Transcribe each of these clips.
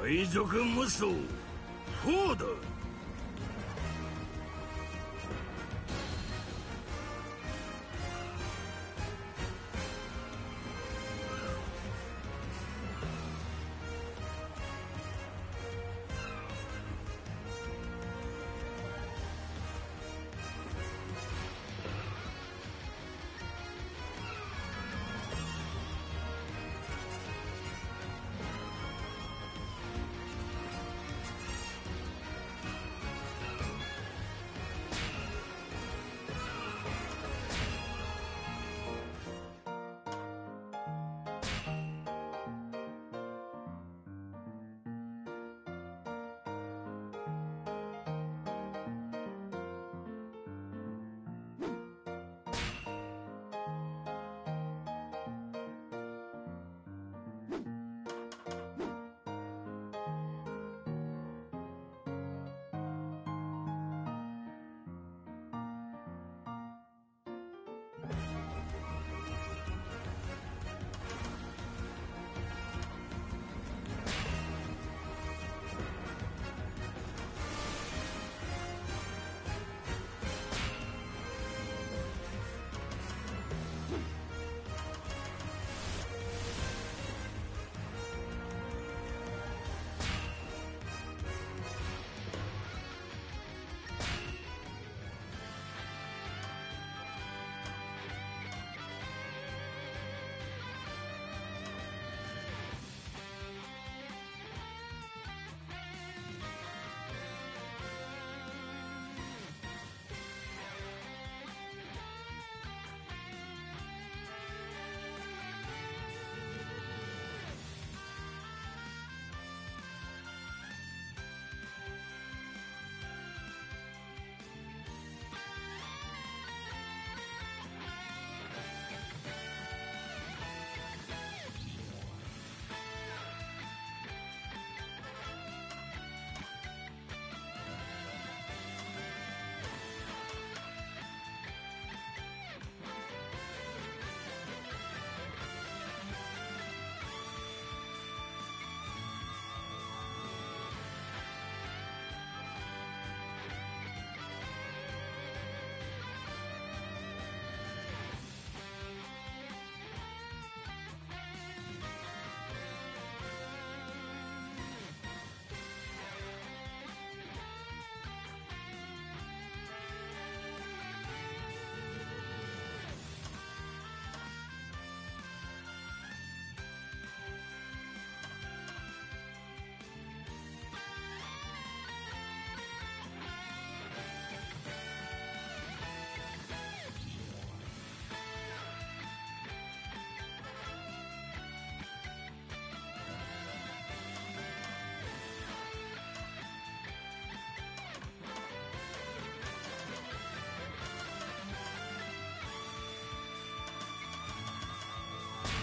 海賊無双4だ。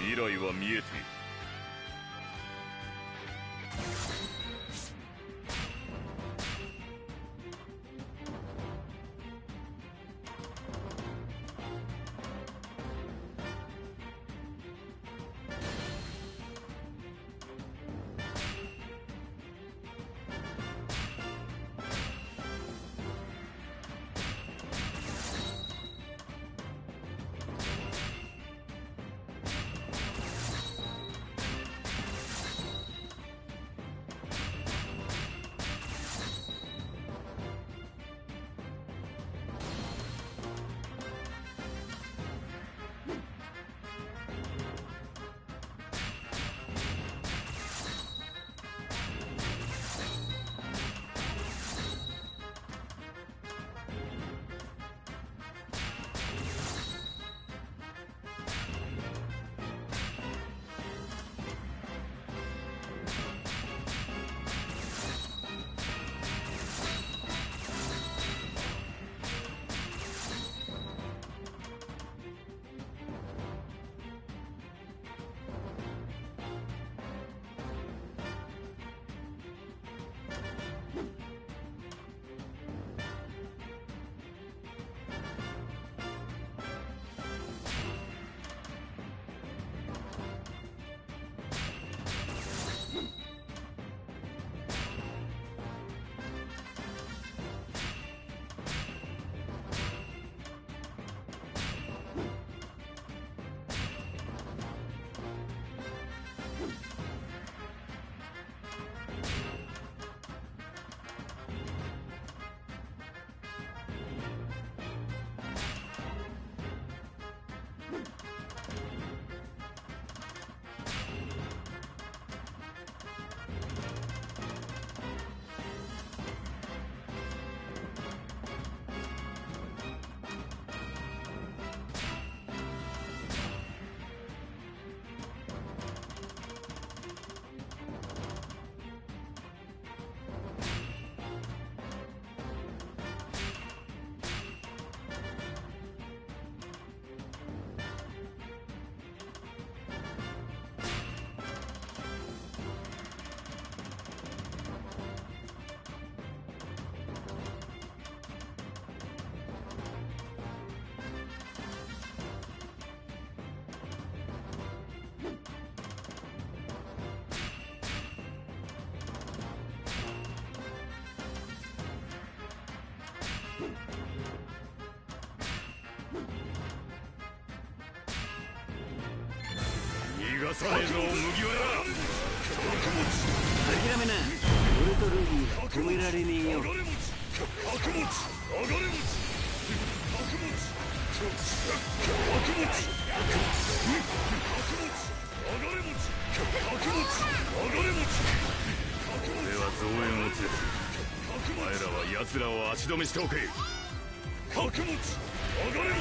未来は見えている。さねえぞ麦わら。諦めな。俺とルフィは止められねえよ。上がれ餅角餅上がれ餅角餅角餅上がれ餅角餅上がれ餅。俺は増援を連れてお前らは奴らを足止めしておけ。角餅上がれ餅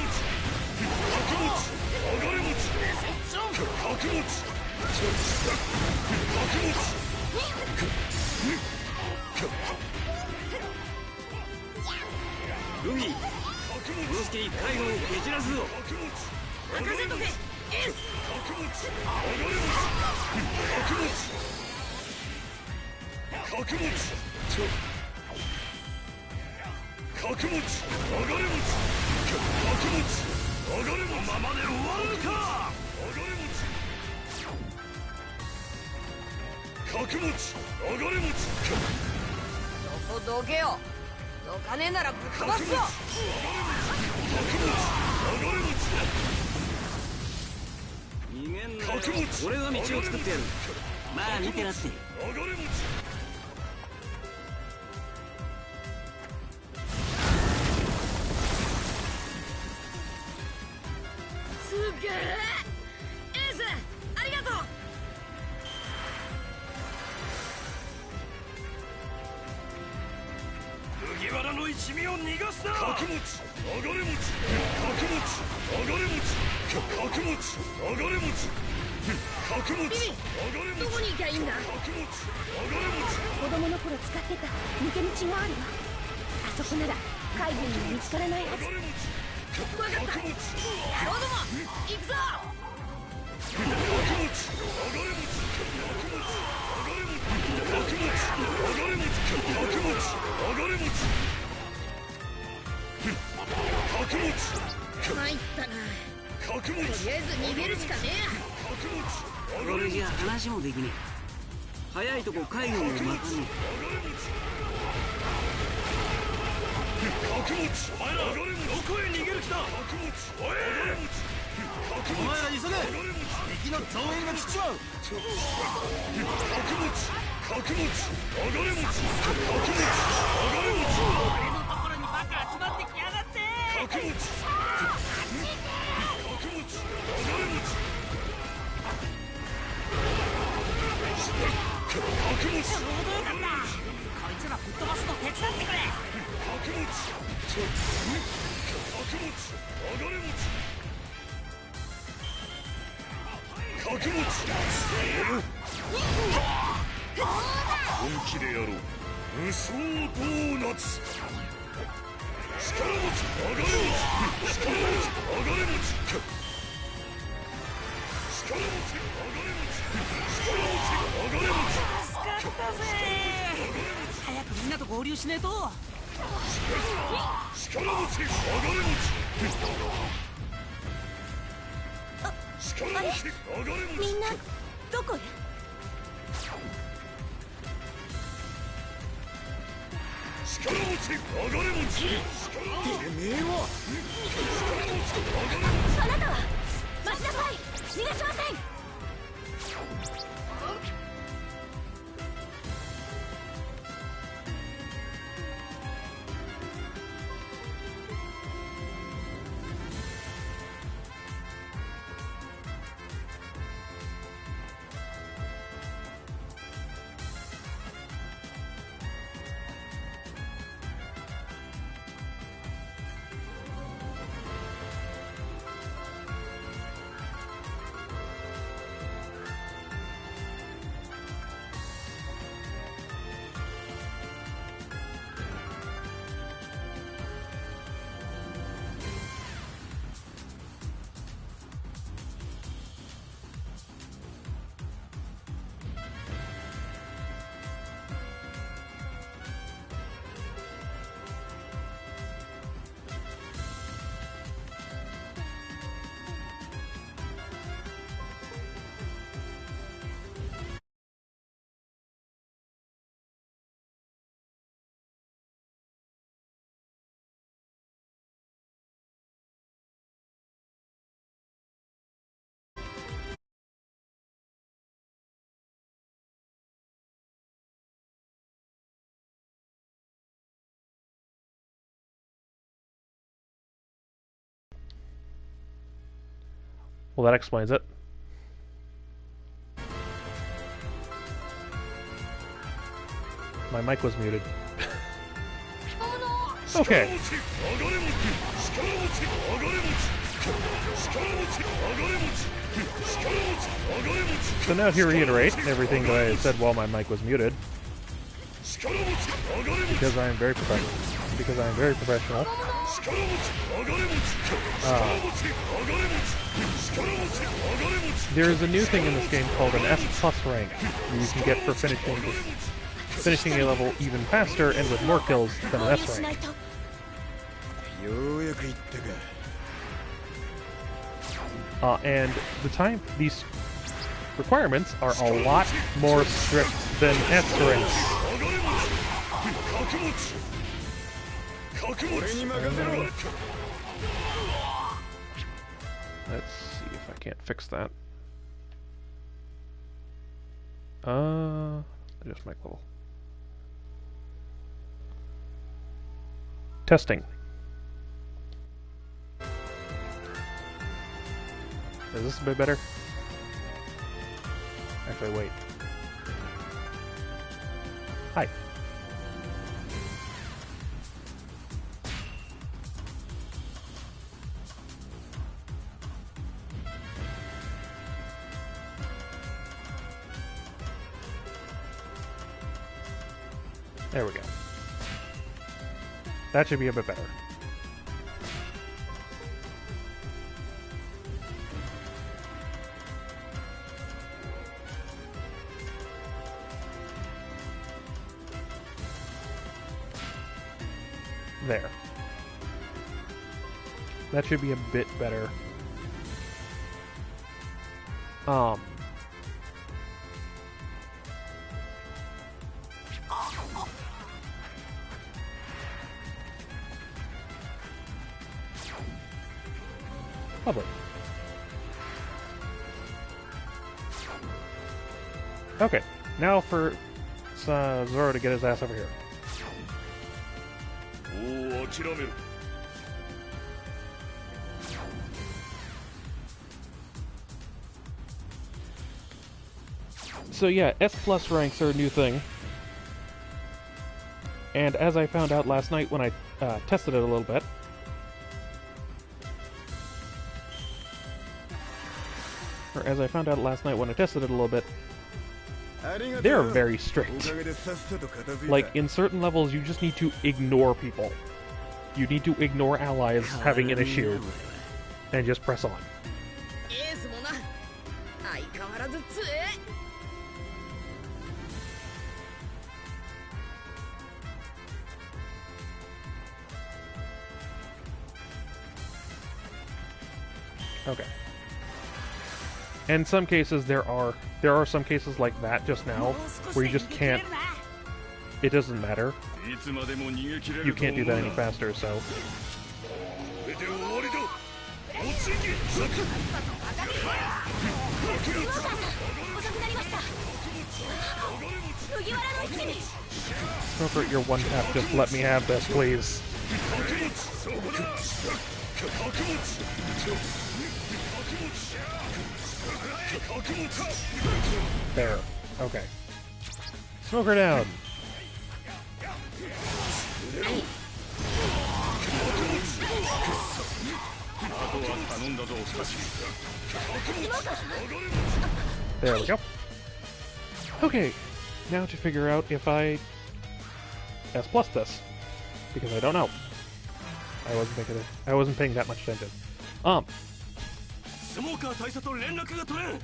角餅上がれ餅角餅角餅。ルフィ、この隙に海軍を蹴散らすぞ。任せとけ、エース。角餅上がれ餅角餅上がれ餅角餅上がれ餅。ままで終わるか。上がれ餅角餅上がれ餅。そこどけよ。どかねえならぶっ飛ばすぞ。上がれ餅逃げんなよ。俺が道を作ってやる。まあ見てなって。上がれ餅。すげえ。エースありがとう。麦わらの一味を逃がすな。角餅上がれ餅角餅上がれ餅角餅上がれ餅角餅ビビ上がれ餅どこに行きゃいいんだ。角餅上がれ餅。子供の頃使ってた抜け道があるわ。あそこなら海軍に見つからないはず。上がれ餅分かった。角餅ロードも行くぞ。角餅上がれ餅角餅上がれ餅角餅上がれ餅角餅上がれ餅角餅参ったな。角餅とりあえず逃げるしかねえや。角餅上がこれれ餅じゃ話もできねえ。早いとこ海軍を待たね角餅お前らどこへ逃げる気だ。角餅おいえ。お前ら急げ。敵の増援が来ちまう。角餅角餅上がれ餅角餅上がれ餅俺のところにバカ集まってきやがって。角餅角餅上がれ餅角餅ちょうどよかった。こいつらぶっ飛ばすの手伝ってくれ。角餅角餅上がれ餅角餅本気でやろう。無双ドーナツ力持ち上がれ餅力持ち上がれ餅力持ち上がれ餅力持ち上がれ餅助かったぜ。早くみんなと合流しねえと。力持ち上がれ餅力持ち上がれ餅みんなどこへ。力持ち上がれ餅てめえは力持ち上がれ餅。あなたは待ちなさい。逃がしません。Well, that explains it. My mic was muted. Okay. So now to reiterate everything that I said while my mic was muted, because I am very professional. There is a new thing in this game called an S+ rank that you can get for finishing a level even faster and with more kills than an S rank. And these requirements are a lot more strict than S ranks. Let's see if I can't fix that. Just make level. Testing. Is this a bit better? Actually, wait. Hi. There we go. That should be a bit better. There. That should be a bit better. Lovely. Okay, now for Zoro to get his ass over here. So yeah, S+ ranks are a new thing. And as I found out last night when I tested it a little bit, they're very strict. Like, in certain levels, you just need to ignore people. You need to ignore allies having an issue, and just press on. Okay. In some cases, there are some cases like that just now where you just can't. It doesn't matter. You can't do that any faster, so. Don't hurt your one tap. Just let me have this, please. There. Okay. Smoke her down. There we go. Okay. Now to figure out if I S+ this. Because I don't know. I wasn't paying that much attention. スモーカー大佐と連絡が取れん。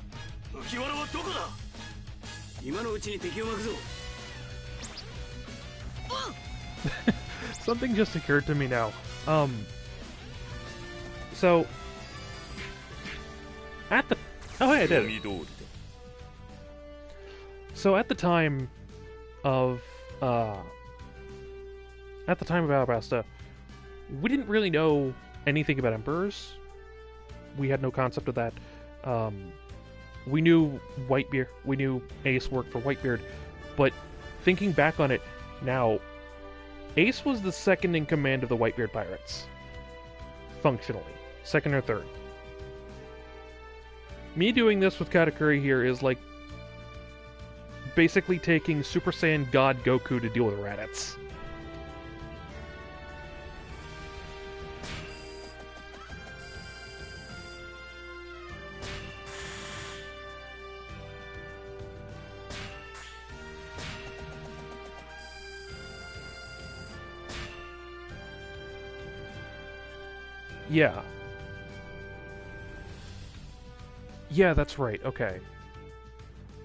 麦わらはどこだ。今のうちに敵を巻くぞ。Something just occurred to me now. So at the I did. So at the time of Alabasta, we didn't really know anything about emperors. We had no concept of that. We knew Whitebeard. We knew Ace worked for Whitebeard, but thinking back on it now, Ace was the second in command of the Whitebeard pirates. Functionally, second or third. Me doing this with Katakuri here is like basically taking Super Saiyan God Goku to deal with Raditz. Yeah. Yeah, that's right. Okay.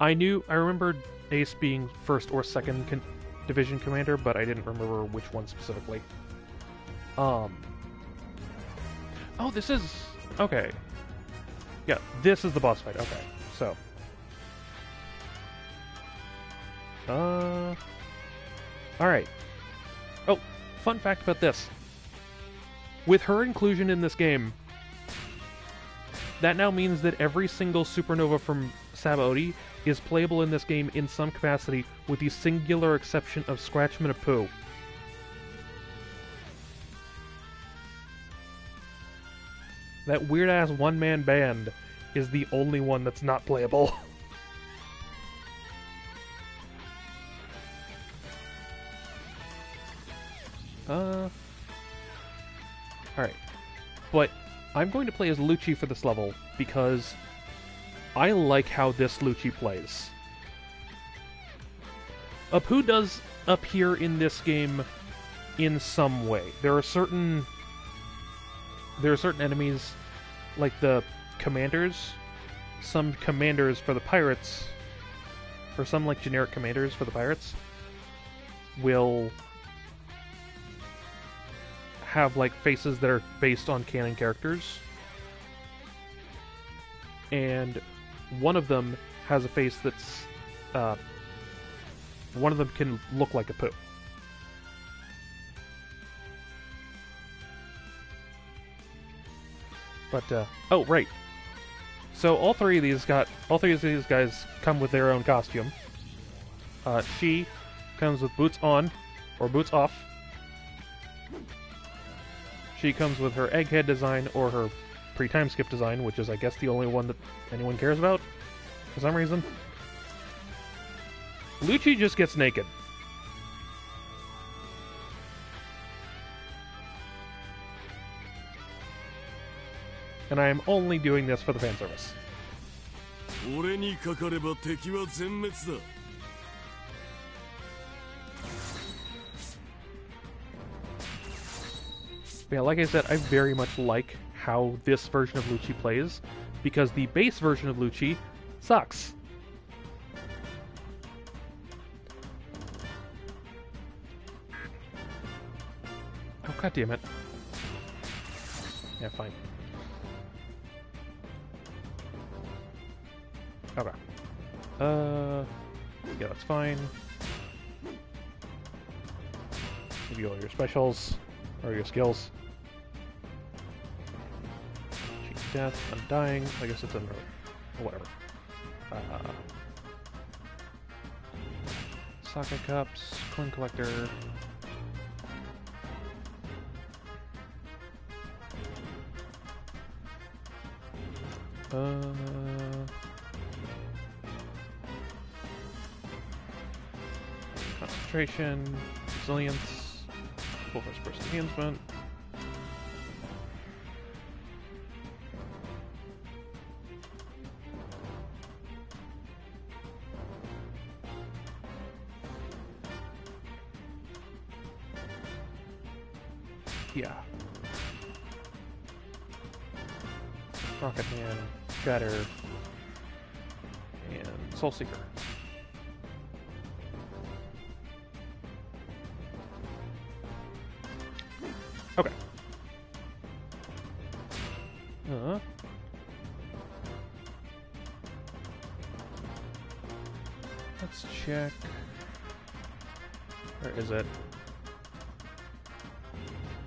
I remembered Ace being first or second division commander, but I didn't remember which one specifically. Oh, this is... Okay. Yeah, this is the boss fight. Okay, so... Alright. Oh, fun fact about this. With her inclusion in this game, that now means that every single supernova from Sabaody is playable in this game in some capacity, with the singular exception of Scratchman of Pooh. That weird-ass one-man band is the only one that's not playable. Alright. But I'm going to play as Lucci for this level, because I like how this Lucci plays. Apu does appear in this game in some way. There are certain enemies, like the commanders, some commanders for the pirates, or some like generic commanders for the pirates, will have like faces that are based on canon characters, and one of them has a face that's one of them can look like Apu. But oh right, so all three of these guys come with their own costume. She comes with boots on or boots off. She comes with her egghead design or her pre-time skip design, which is, I guess, the only one that anyone cares about for some reason. Lucci just gets naked. And I am only doing this for the fan service. 俺にかかれば敵は全滅だ。Yeah, like I said, I very much like how this version of Lucci plays, because the base version of Lucci sucks. Oh, god damn it. Yeah, fine. Okay. Yeah, that's fine. Give you all your specials, or your skills. Death, Undying, I guess it's in whatever. Socket Cups, Coin Collector. Concentration, Resilience, full first-person enhancement. Yeah. Rocket Man, Shatter, and Soul Seeker. Okay. Let's check. Where is it?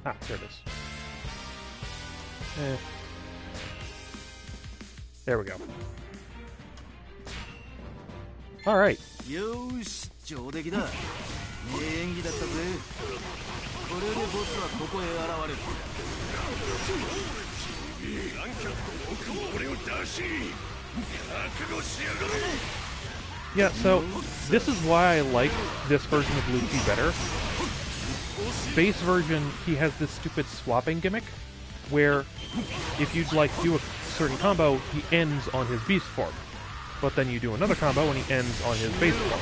Ah, here it is. There we go. Alright. よーし、上出来だ。いい演技だったぜ。これでボスはここへ現れる。俺を出し Yeah, so this is why I like this version of Lucci better. Base version, he has this stupid swapping gimmick, where if you'd like do a certain combo, he ends on his beast form. But then you do another combo and he ends on his base form.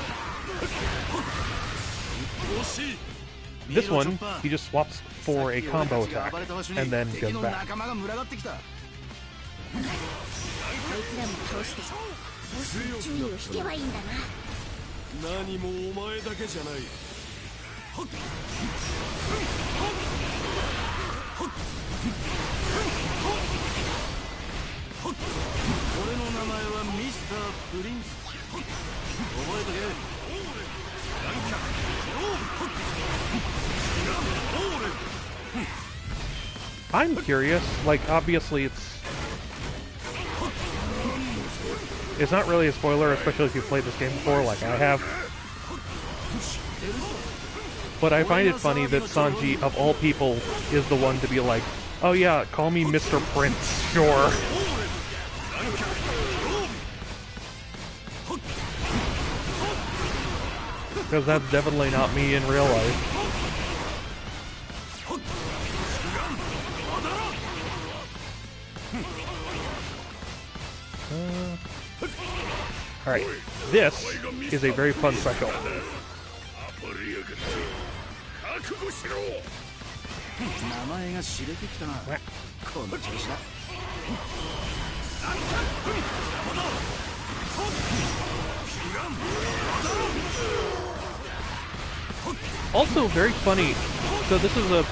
This one, he just swaps for a combo attack, and then goes back. あいつらも倒してボスの注意を引けばいいんだな。何もお前だけじゃない。俺の名前はミスター・プリンス。覚えとけ。 I'm curious, like, obviously it's not really a spoiler, especially if you've played this game before, like I have. But I find it funny that Sanji, of all people, is the one to be like, oh yeah, call me Mr. Prince, sure. Because that's definitely not me in real life. Alright, this is a very fun special. 名前が知れてきたな。この調子だ。 Also very funny. So this is a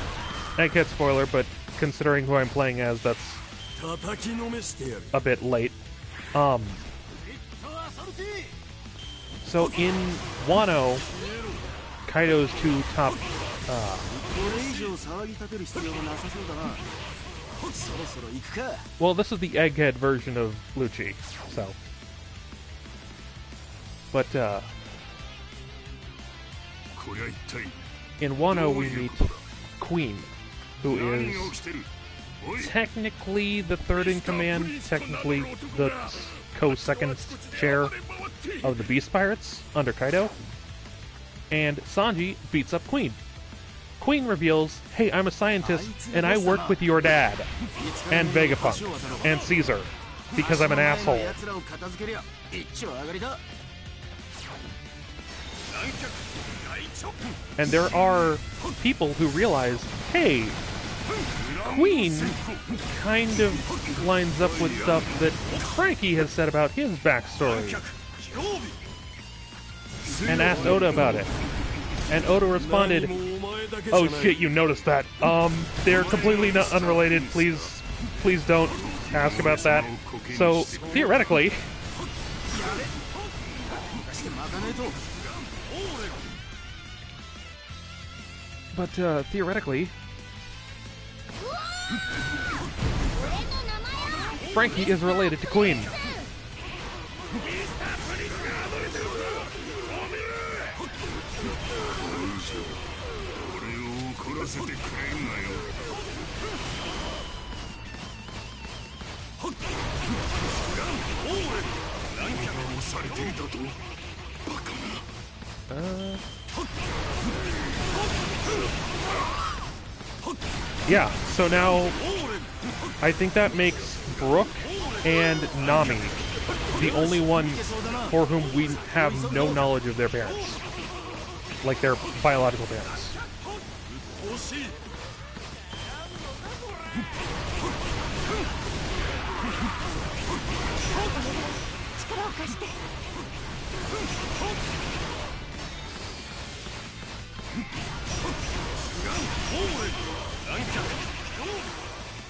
Egghead spoiler, but considering who I'm playing as, that's a bit late. So in Wano, Kaido's two top. これ以上騒ぎ立てる必要もなさそうだな。そろそろ行くか。 Well, this is the Egghead version of Lucci, so. But in Wano we meet Queen, who is technically the third in command, technically the co-second chair of the Beast Pirates under Kaido. And Sanji beats up Queen. Queen reveals, hey, I'm a scientist and I work with your dad, and Vegapunk, and Caesar, because I'm an asshole. And there are people who realize, hey, Queen kind of lines up with stuff that Frankie has said about his backstory. And asked Oda about it. And Oda responded, oh shit, you noticed that. They're completely unrelated. Please don't ask about that. So, theoretically... But, theoretically... Frankie is related to Queen. Yeah, so now I think that makes Brook and Nami the only one for whom we have no knowledge of their parents. Like their biological parents.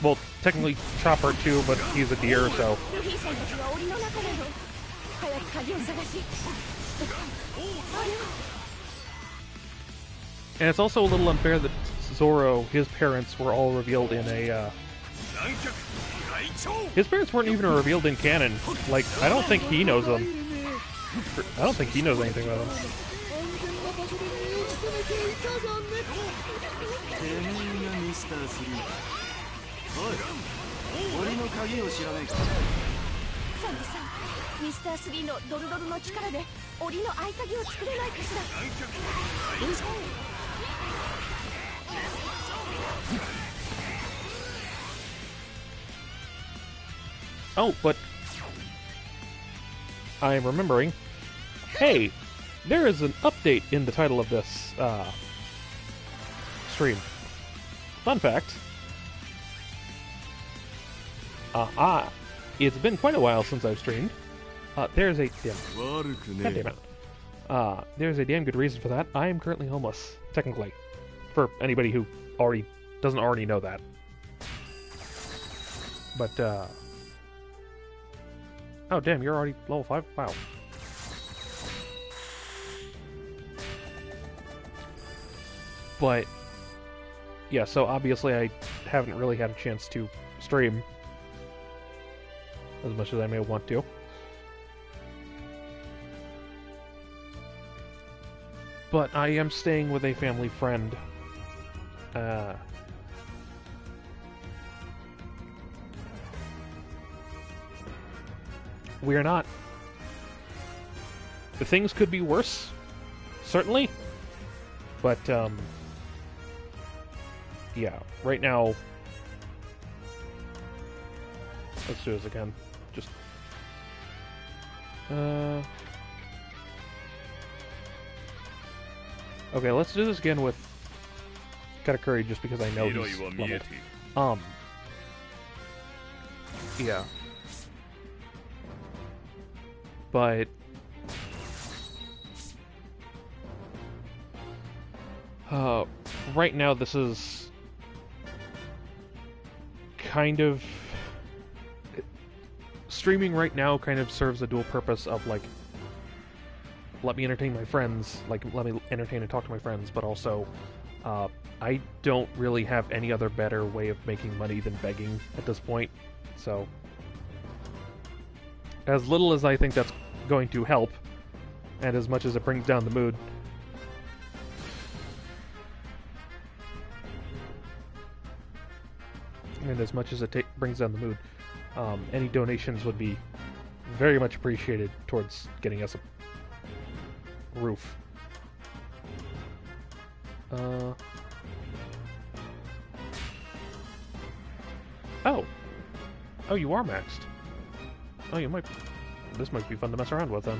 Well, technically Chopper too, but he's a deer, so... And it's also a little unfair that Zoro, his parents were all revealed in a, His parents weren't even revealed in canon. Like, I don't think he knows them. I don't think he knows anything about them. おい、俺の鍵を知らないか。サンジさんミスター3のドルドルの力で檻の合鍵を作れないかしら。Oh, but I'm remembering. Hey, there is an update in the title of this stream. Fun fact. It's been quite a while since I've streamed. There's a悪く God ね damn it. There's a damn good reason for that. I am currently homeless, technically. For anybody who doesn't already know that. But oh damn, you're already level 5? Wow. But yeah, so obviously I haven't really had a chance to stream as much as I may want to. But I am staying with a family friend. We're not. The things could be worse, certainly. But, yeah, right now, let's do this again. Just, okay, let's do this again with Katakuri just because I know he's leveled. Yeah. But right now this is kind of streaming right now kind of serves a dual purpose of like let me entertain my friends, like let me entertain and talk to my friends, but also I don't really have any other better way of making money than begging at this point. So as little as I think that's going to help, and as much as it brings down the mood, and as much as it brings down the mood, any donations would be very much appreciated towards getting us a roof. Oh, you are maxed. Oh, you might. This might be fun to mess around with then.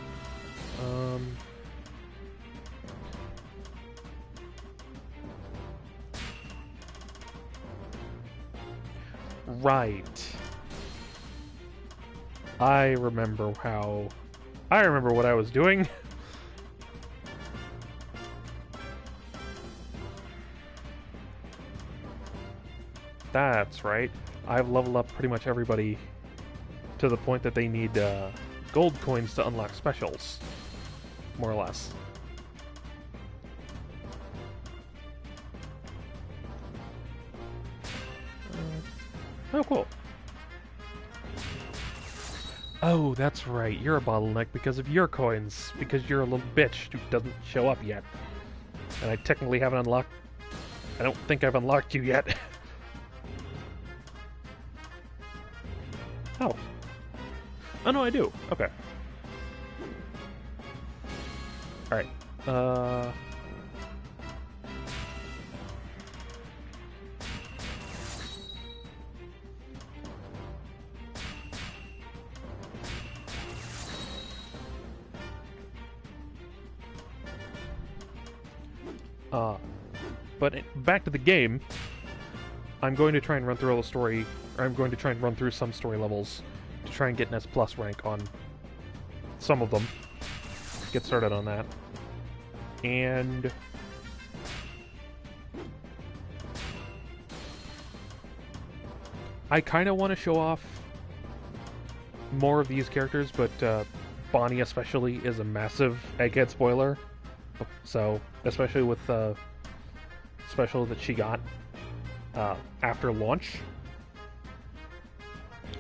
Right. I remember what I was doing. That's right. I've leveled up pretty much everybody to the point that they need gold coins to unlock specials, more or less. Oh, cool. Oh, that's right. You're a bottleneck because of your coins, because you're a little bitch who doesn't show up yet. And I technically haven't unlocked... I don't think I've unlocked you yet. Oh. Oh, no, I do. Okay. Alright. But back to the game. I'm going to try and run through all the story, or I'm going to try and run through some story levels to try and get an S+ rank on some of them. Get started on that. And I kind of want to show off more of these characters, but Bonnie especially is a massive Egghead spoiler. So, especially with the special that she got after launch.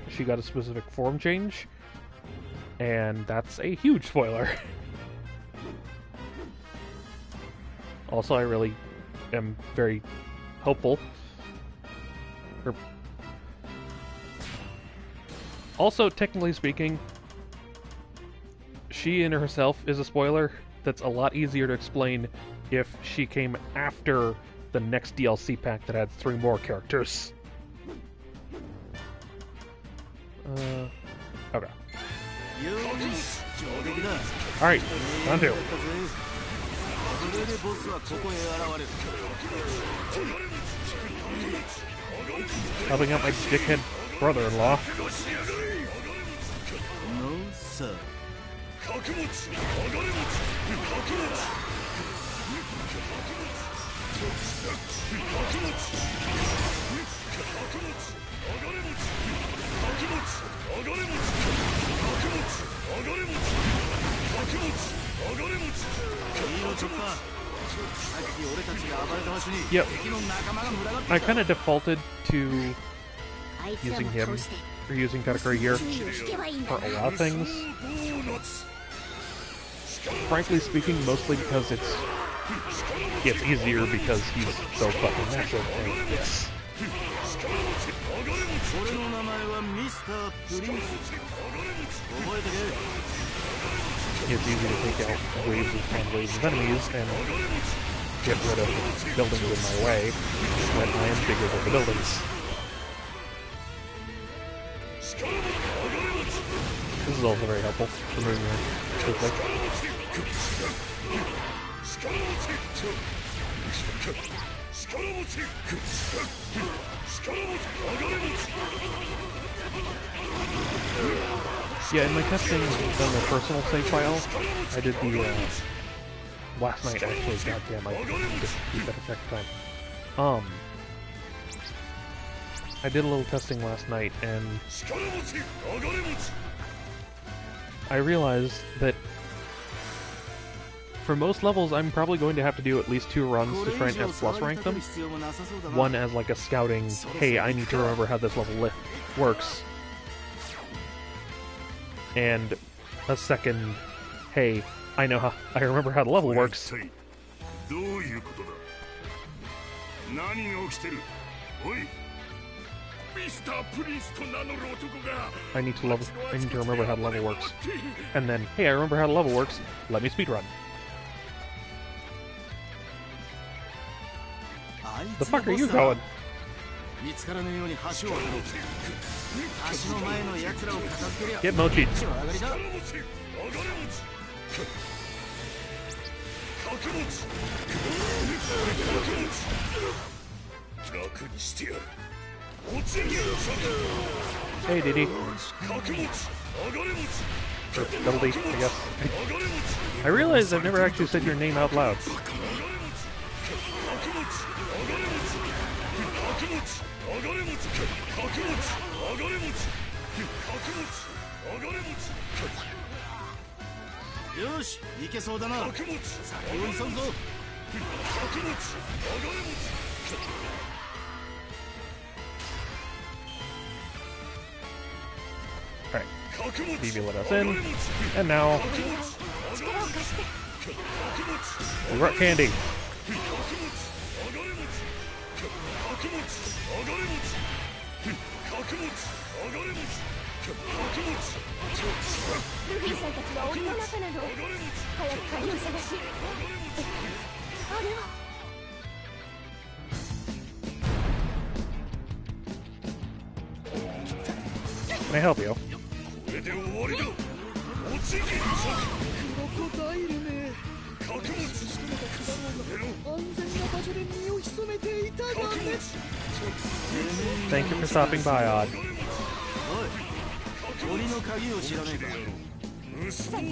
She got a specific form change, and that's a huge spoiler. Also, I really am very hopeful. Also, technically speaking, she in herself is a spoiler that's a lot easier to explain if she came after the next DLC pack that had 3 more characters. Okay. よーし上出来だ Alright, on 名 to. 演技だったぜこれでボスはここへ現れる Helping out my dickhead brother-in-law. ノーサー Yep. 敵の仲間が群がって I kind of defaulted to あいつらも using him 倒して or using Katakuri here 注意を引けばいいんだ for a lot of things. Frankly speaking, mostly because it's easier because he's so fucking massive. And it's 俺の名前はミスタープリンス覚えてけ it's easy to take out waves and waves of enemies and get rid of buildings in my way when I am bigger than the buildings. This is also very helpful for moving around quickly. Yeah, in my testing on the personal save file, I did the, last night actually, goddamn, I just keep better check time. I did a little testing last night, and I realized that for most levels, I'm probably going to have to do at least 2 runs to try and F plus rank them. One as like a scouting, hey, I need to remember how this level works. And a second, hey, I remember how the level works. どういうことだ何が起きてるおいミスタープリンスと名乗る男が I need to remember how the level works. And then, hey, I remember how the level works, let me speedrun. The fuck are you going? 見つからぬように橋を渡ろう橋の前の奴らを片付けりゃ Get Mochi. 一丁上がりだ Hey, Diddy. Or Dudley, I guess. I realize I've never actually said your name out loud.よし行けそうだな先を急ぐぞ Alright. BB let us in. And now... we got candy. Can I help you? これで終わりだおちぎりクロコダイルめ覚悟安全な場所で身を潜めていたがね Thank you for stopping by, Odd. おい鬼の鍵を知らねえかミスター3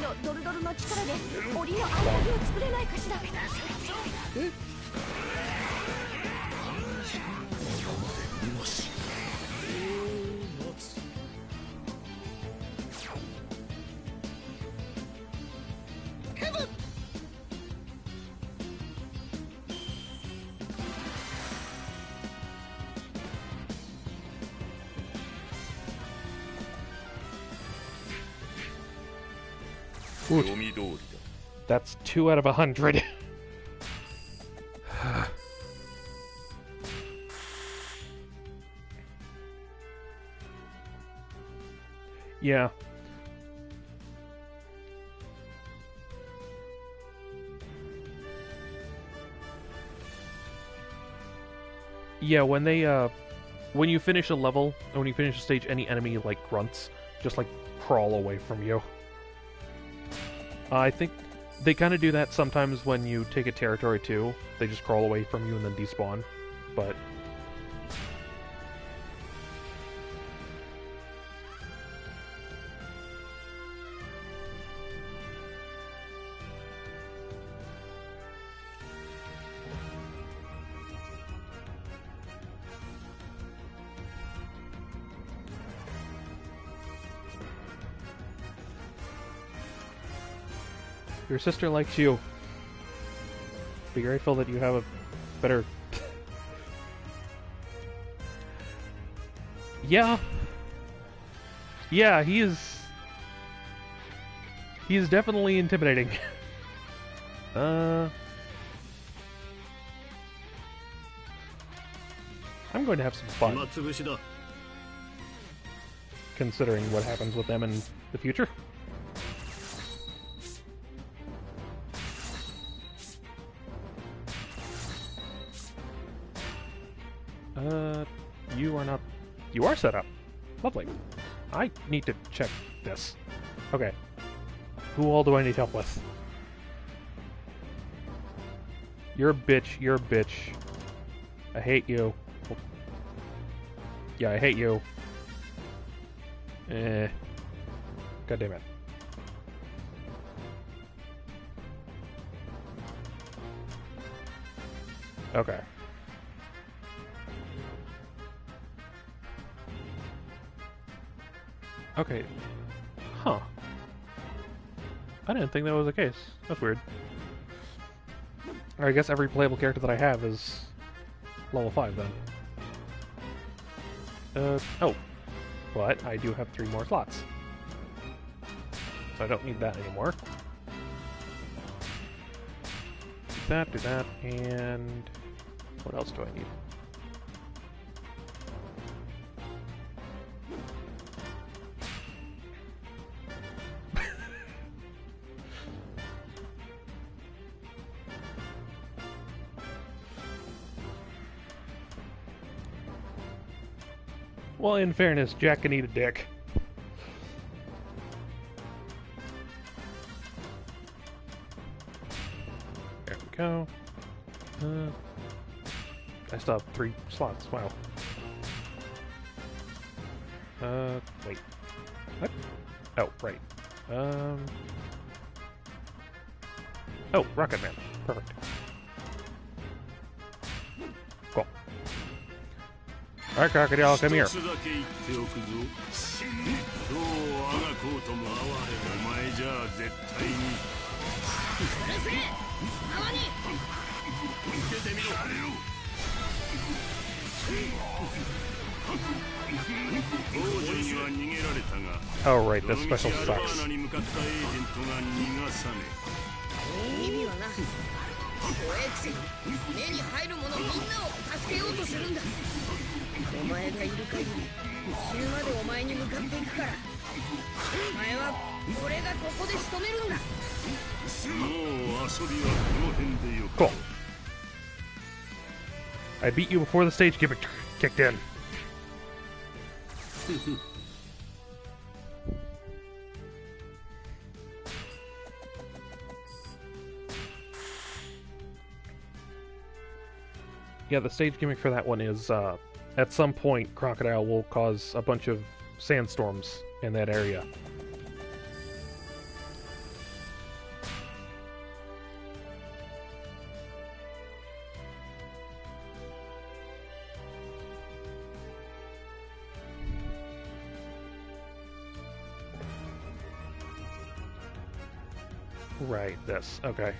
のドルドルの力で檻の合鍵を作れないかしら Ooh, 読み通りだ that's 2 out of 100. Yeah. Yeah, when you finish a level, when you finish a stage, any enemy, like, grunts, just, like, crawl away from you. I think they kind of do that sometimes when you take a territory, too. They just crawl away from you and then despawn, but... Your sister likes you. Be grateful that you have a better... Yeah. Yeah, he is definitely intimidating. I'm going to have some fun, 暇つぶしだ。 considering what happens with them in the future. You are not... You are set up. Lovely. I need to check this. Okay. Who all do I need help with? You're a bitch. You're a bitch. I hate you. Yeah, I hate you. God damn it. Okay. Okay. Huh. I didn't think that was the case. That's weird. Or I guess every playable character that I have is level 5 then. Oh. But I do have 3 more slots. So I don't need that anymore. Do that, and... What else do I need? Well, in fairness, Jack can eat a dick. There we go. I still have 3 slots. Wow. Wait. What? Oh, right. Oh, Rocket Man. Perfect. Cool. Alright, Crocodile, come here. 一つだけ言っておくぞ。どうあがこうともお前じゃあ絶対に。うるせえ！何？出てみろ。王女には逃げられたが。Oh, right, this special アルバ sucks. ーナに向かったエージェントが逃がさねえ。意味はな怖えくせに目に入るものみんなを助けようとするんだ。お前がいる限り死ぬまでお前に向かっていくから。お前は俺がここで仕留めるんだ。もう遊びはこの辺でよか。 Cool. I beat you before the stage gimmick kicked in. Yeah, the stage gimmick for that one is, at some point, Crocodile will cause a bunch of sandstorms in that area. Right, this. Okay.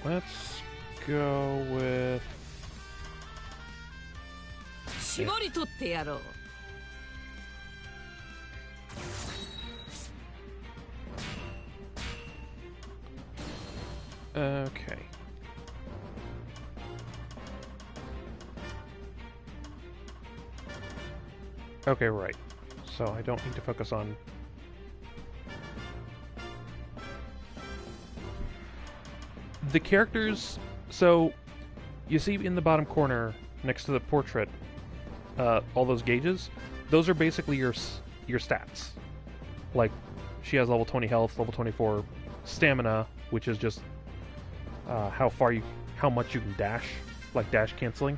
Let's go with... 絞り取ってやろう。 Let's Okay. Okay, right. So I don't need to focus on... The characters... So, you see in the bottom corner, next to the portrait, all those gauges? Those are basically your stats. Like, she has level 20 health, level 24 stamina, which is just how much you can dash, like dash canceling.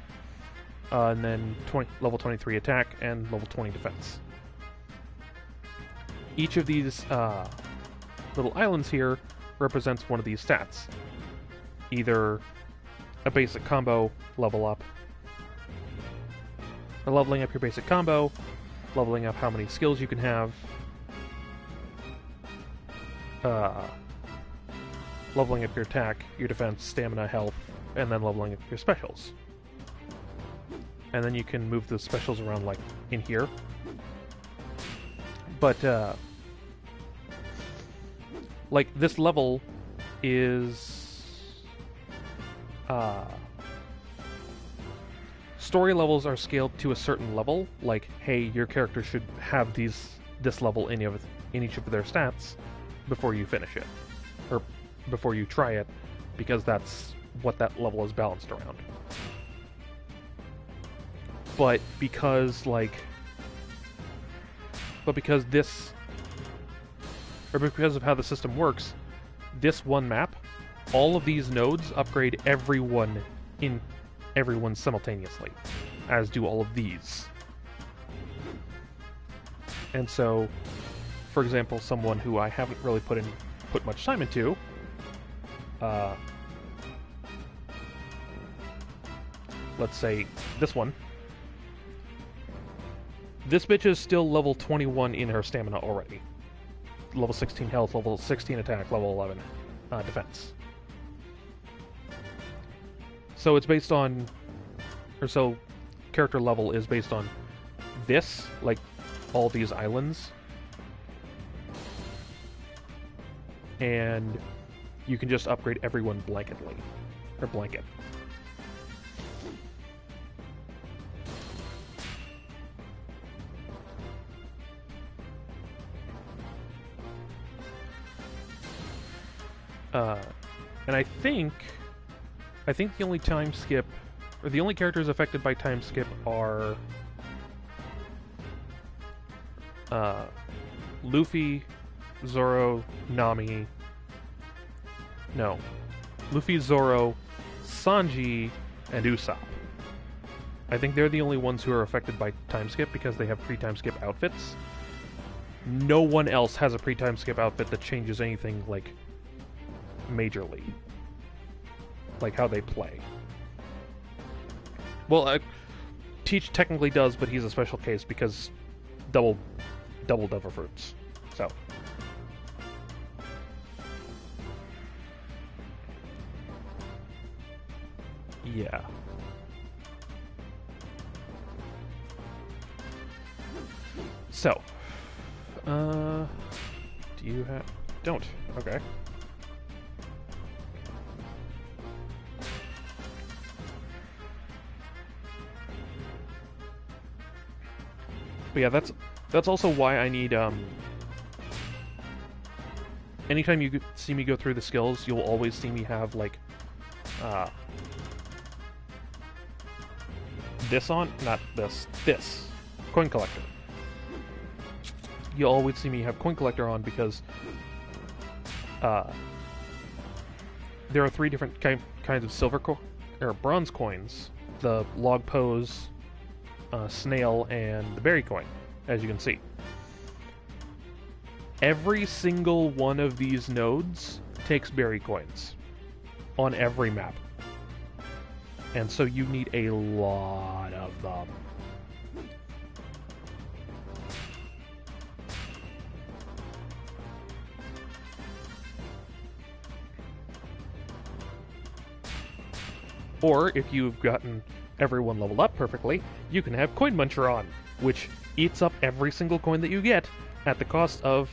And then level 23 attack and level 20 defense. Each of these little islands here represents one of these stats. Either a basic combo level up, or leveling up your basic combo, leveling up how many skills you can have, leveling up your attack, your defense, stamina, health, and then leveling up your specials. And then you can move the specials around, like, in here. But, like, this level is... story levels are scaled to a certain level. Like, hey, your character should have this level in each of their stats before you finish it. Or before you try it, because that's what that level is balanced around. But because of how the system works, this one map, all of these nodes upgrade everyone simultaneously, as do all of these. And so, for example, someone who I haven't really put much time into, let's say this one. This bitch is still level 21 in her stamina already. Level 16 health, level 16 attack, level 11 defense. So it's based on... character level is based on this, like, all these islands. And you can just upgrade everyone blanketly. Or blanket. And I think the only time skip, or the only characters affected by time skip are Luffy, Zoro, Nami. No, Luffy, Zoro, Sanji, and Usopp. I think they're the only ones who are affected by time skip because they have pre-time skip outfits. No one else has a pre-time skip outfit that changes anything, like, majorly. Like how they play. Well, Teach technically does, but he's a special case because double Devil Fruits. So. Yeah. So. Do you have... Don't. Okay. But yeah, that's also why I need, anytime you see me go through the skills, you'll always see me have, like, this on? Not this. This. Coin Collector. You'll always see me have Coin Collector on because, there are 3 different kinds of silver or bronze coins. The Log Pose, Snail, and the Berry Coin, as you can see. Every single one of these nodes takes Berry Coins on every map. And so you need a lot of them. Or, if you've gotten everyone leveled up perfectly, you can have Coin Muncher on, which eats up every single coin that you get at the cost of...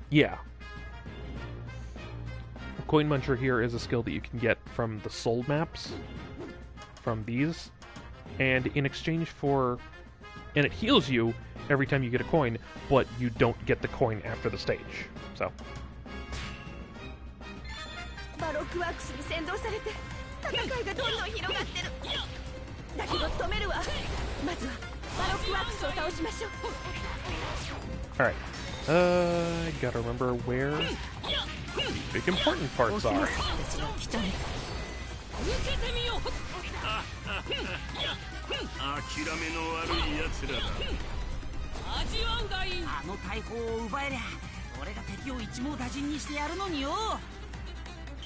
Yeah. Coin Muncher here is a skill that you can get from the soul maps, from these, and in exchange for... And it heals you every time you get a coin, but you don't get the coin after the stage. So. バロックワークスに先導されて戦いがどんどん広がってる。だけど止めるわ。まずはバロックワークスを倒しましょう。 Alright. I gotta remember where the big important parts are. 諦めの悪い奴らだ。あの大砲を奪えりゃ俺が敵を一網打尽にしてやるのによ。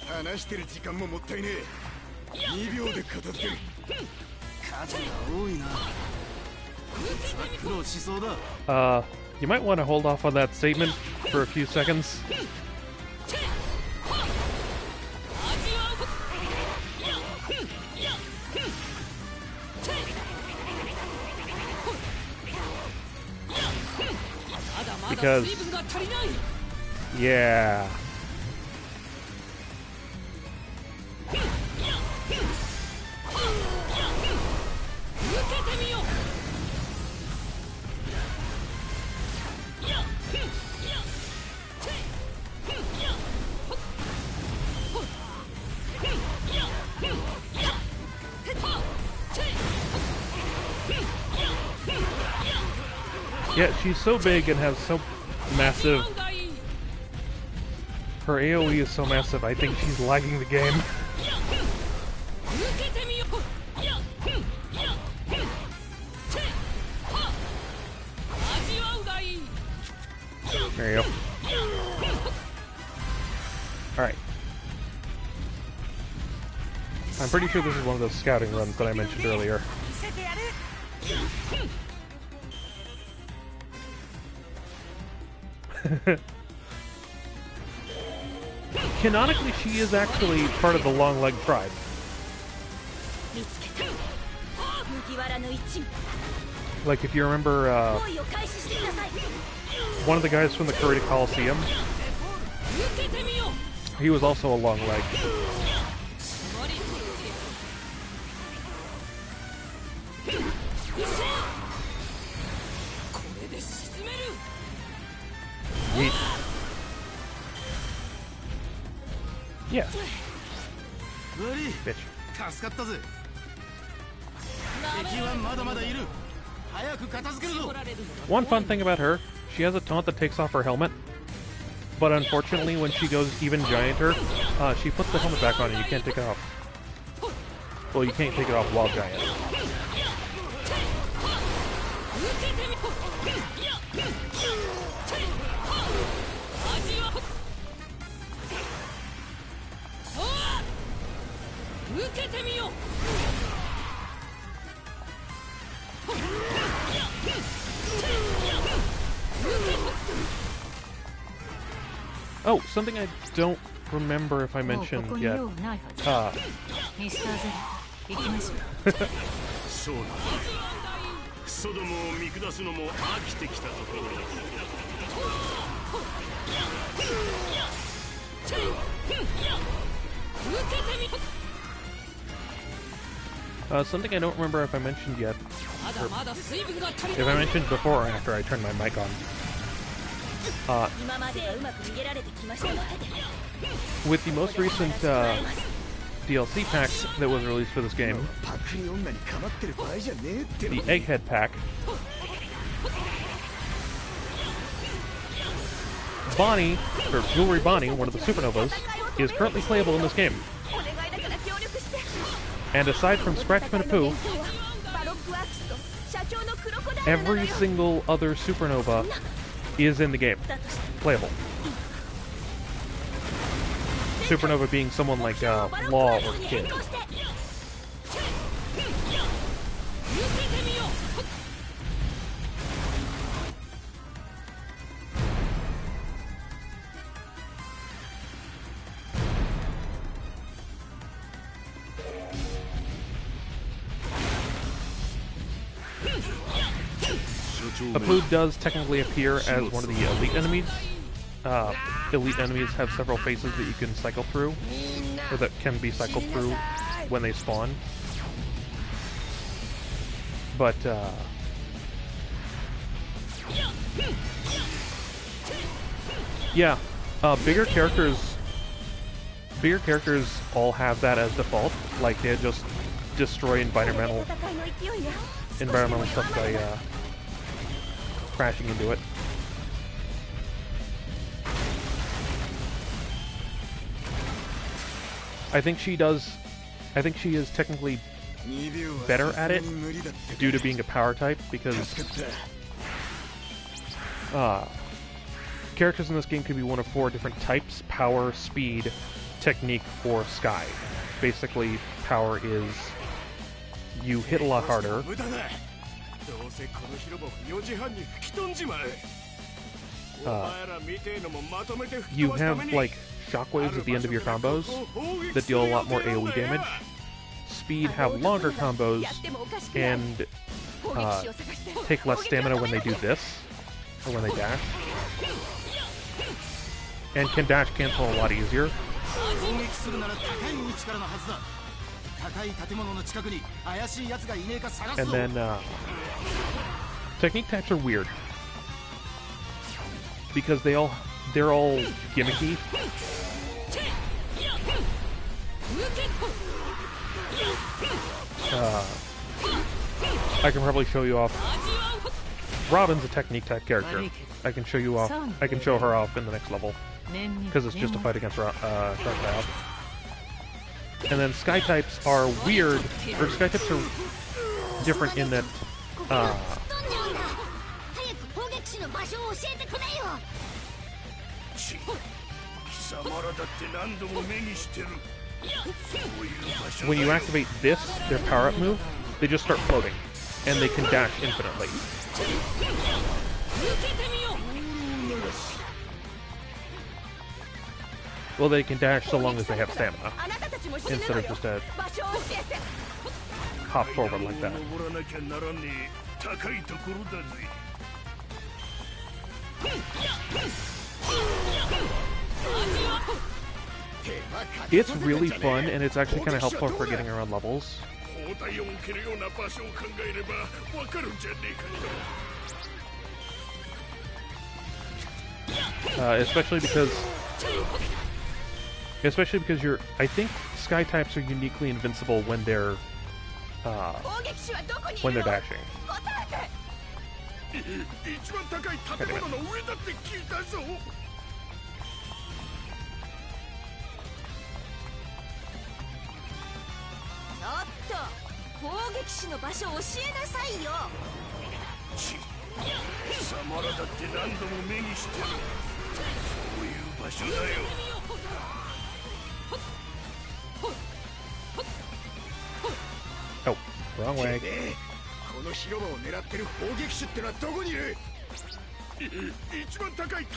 話してる時間ももったいねえ。2秒で片付ける。数が多いな。こいつは苦労しそうだ。You might want to hold off on that statement for a few seconds. Because, yeah. Yeah, she's so big and has so massive... Her AoE is so massive, I think she's lagging the game. There you go. Alright. I'm pretty sure this is one of those scouting runs that I mentioned earlier. Canonically, she is actually part of the Long Leg tribe. Like, if you remember, one of the guys from the Kurita Coliseum, he was also a Long Leg. Yeet. Yeah. Bitch. One fun thing about her, she has a taunt that takes off her helmet, but unfortunately when she goes even gianter, she puts the helmet back on and you can't take it off. Well, you can't take it off while giant. Oh, something I don't remember if I mentioned yet. そうだ。ソドムを見下すのも飽きてきたところだ。Something I don't remember if I mentioned yet. Or if I mentioned before or after I turned my mic on. With the most recent DLC pack that was released for this game, the Egghead pack, Bonnie, or Jewelry Bonnie, one of the Supernovas, is currently playable in this game. And aside from Scratchman Poo, every single other Supernova is in the game, playable. Supernova being someone like Law or Kid. Apu does technically appear as one of the elite enemies elite enemies have several phases that you can cycle through, or that can be cycled through when they spawn. But, yeah, bigger characters all have that as default. Like, they just destroy environmental stuff by crashing into it. I think she is technically better at it due to being a power type, because characters in this game can be one of 4 different types: power, speed, technique, or sky. Basically, power is you hit a lot harder. You have like shockwaves at the end of your combos that deal a lot more AoE damage. Speed have longer combos and take less stamina when they do this, or when they dash. And can dash cancel a lot easier. And then technique types are weird because they're all gimmicky. I can probably show you off. Robin's a technique type character. I can show you off. I can show her off in the next level because it's just a fight against Crocodile. And then sky types are weird, or sky types are different in that when you activate this, their power-up move, they just start floating, and they can dash infinitely. Well, they can dash so long as they have stamina, instead of just a hop forward like that. It's really fun, and it's actually kind of helpful for getting around levels. Especially because you're. I think sky types are uniquely invincible when they're dashing. Oh, wrong way.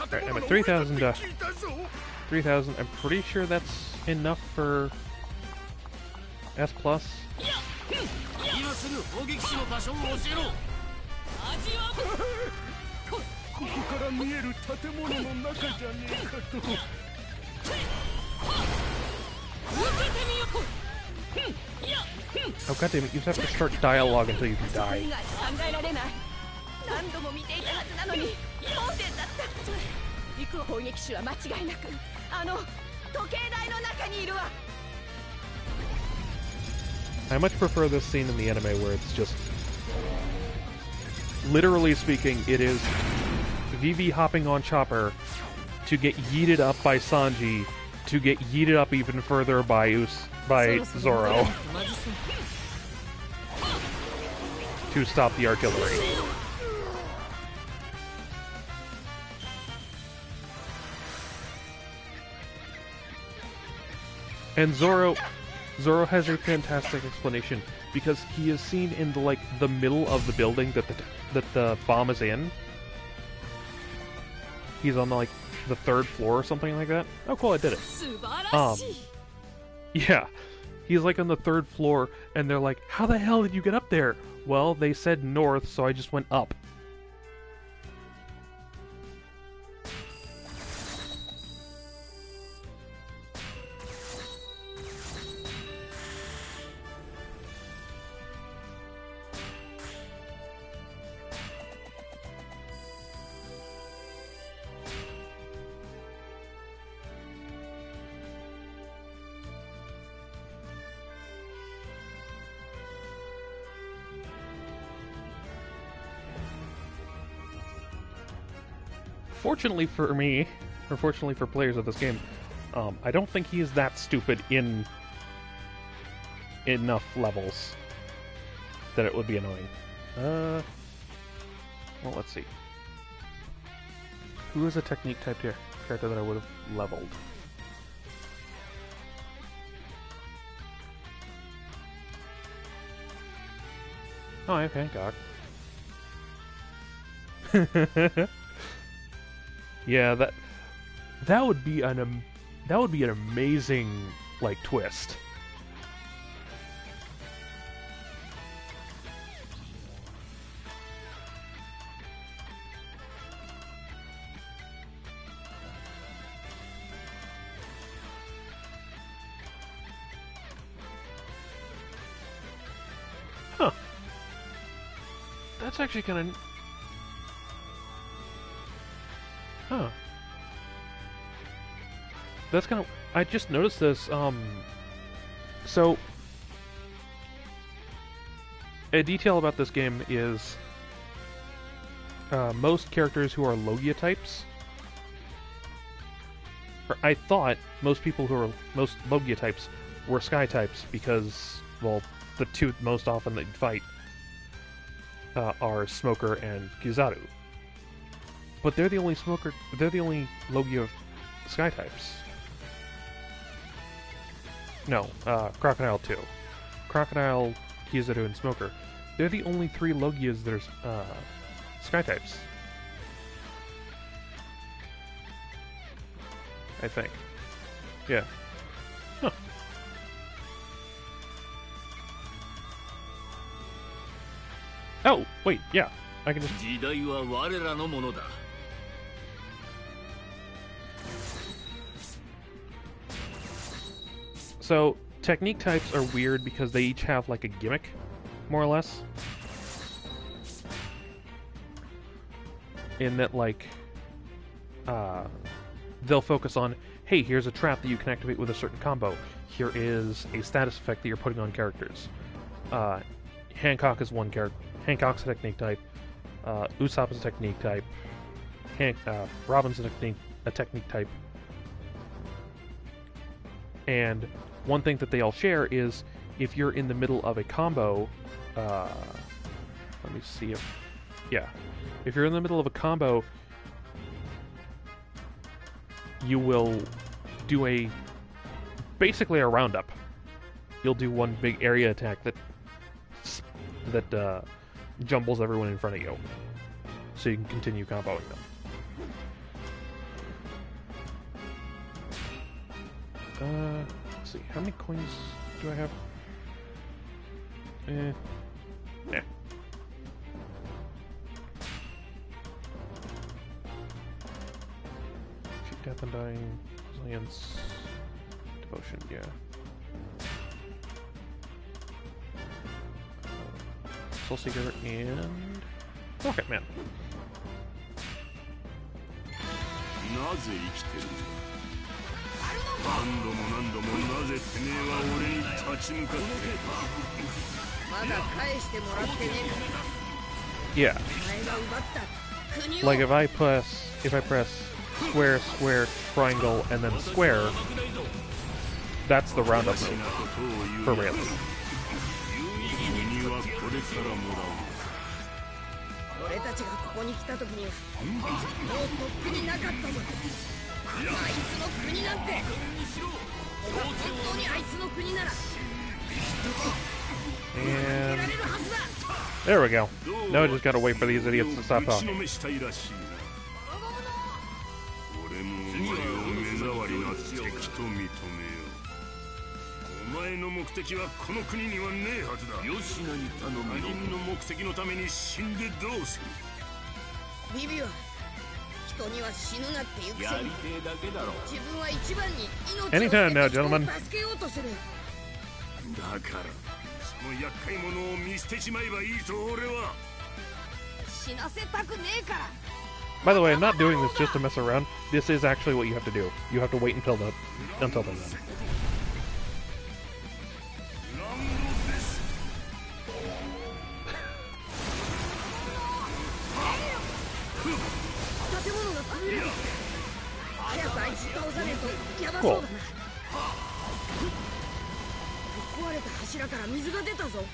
Alright, I'm at 3,000. 3,000. I'm pretty sure that's enough for S+. Oh goddammit, you just have to start dialogue until you die. I much prefer this scene in the anime where it's just... Literally speaking, it is Vivi hopping on Chopper to get yeeted up by Sanji, to get yeeted up even further by Zoro, to stop the artillery. And Zoro has a fantastic explanation because he is seen in the middle of the building that the bomb is in. He's on the 3rd floor or something like that. Oh cool, I did it. Yeah. He's on the 3rd floor and they're like, "How the hell did you get up there?" Well, they said north, so I just went up. fortunately for me, or fortunately for players of this game, I don't think he is that stupid in enough levels that it would be annoying. Well, let's see. Who is a technique type here? Character that I would have leveled. Oh, okay, God. Yeah, that would be an amazing like twist. Huh. That's actually kind of... Huh. That's kind of... I just noticed this, So... A detail about this game is... most characters who are Logia types... Or I thought most people who are... Most Logia types were Sky types because, well, the two most often that you fight are Smoker and Kizaru. But they're the only Logia Sky types. No, Crocodile too. Crocodile, Kizaru, and Smoker. They're the only three Logias that are Sky types. I think. Yeah. Huh. Oh, wait, yeah. I can just... 時代は我らのものだ。So, technique types are weird because they each have, like, a gimmick, more or less. In that, like, they'll focus on, hey, here's a trap that you can activate with a certain combo. Here is a status effect that you're putting on characters. Hancock is one character. Hancock's a technique type. Usopp is a technique type. Robin's a technique type. And one thing that they all share is if you're in the middle of a combo, let me see if... Yeah. If you're in the middle of a combo, you will do basically a roundup. You'll do one big area attack that jumbles everyone in front of you, so you can continue comboing them. Let's see, how many coins do I have? Yeah. Cheap Death and Dying, Resilience, Devotion, yeah. Soul Seeker and Rocket Man. なぜ生きてる？何度も何度もなぜてめえは俺に立ち向かって。まだ返してもらってねえ Yeah. か。お前が奪った国を。 Like if I press square, square, triangle, and then square, that's the roundup move for Rayleigh. 国はこれからもらう。俺たちがここに来た時にはもうとっくになかったぞ。あいつの国なんて本当にあいつの国なら And られるはずだ。 there we go. Now I just gotta wait for these idiots to stop 打ち talking. のめしたいらしいな。俺もお前を目障りな敵と認めよう。お前の目的はこの国にはねえはずだ。よしなに頼む。他人の目的のために死んでどうする。ビビは人には死ぬなって言うくせにてえだけだろ。自分は一番に命を Anytime now, 人を gentlemen. 助けようとする。だからその厄介者を見捨てちまえばいいぞ俺は。死なせたくねえから。 By the way, I'm not doing this just to mess around. This is actually what you have to do. You have to wait until they're done. 建物が崩れ早くあいつ倒さねえとヤバそうだな。壊れた柱から水が出たぞ。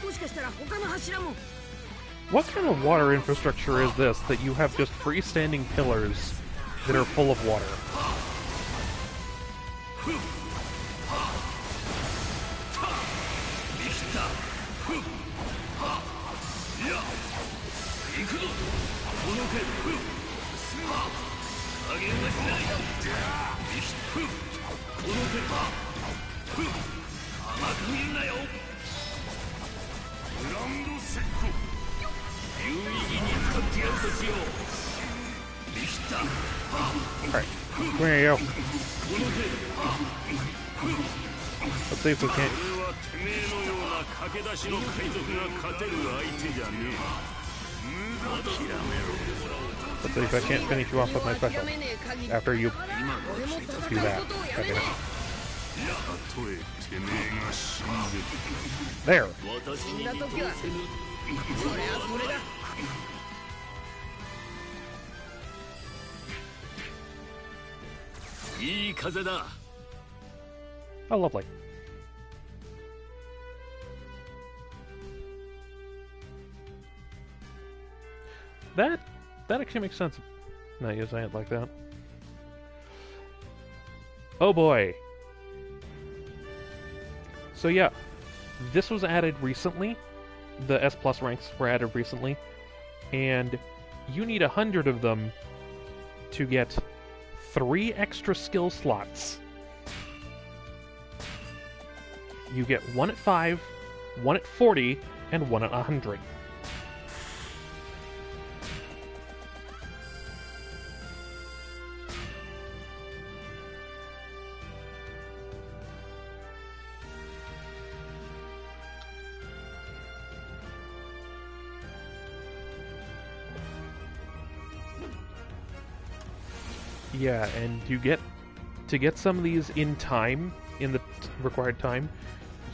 もしかしたら他の柱も。 What kind of water infrastructure is this that you have just freestanding pillars that are full of water? 有意義に使ってやるとしよう。見切った。 Alright, there you go. Let's see if we can't. これはてめえのような駆け出しの海賊が勝てる相手じゃねえ。諦めろ。 Let's see if I can't finish you off with my special after you do that. Okay. たとえてめえが死んで There. 私に死んだ時はそれはそれだ。 いい風だ。 Oh, lovely. That actually makes sense. Not using it like that. Oh boy. So yeah, this was added recently. The S Plus ranks were added recently, and you need 100 of them to get 3 extra skill slots. You get 1 at 5, 1 at 40, and 1 at 100. Yeah, and you get to get some of these in time, in the required time,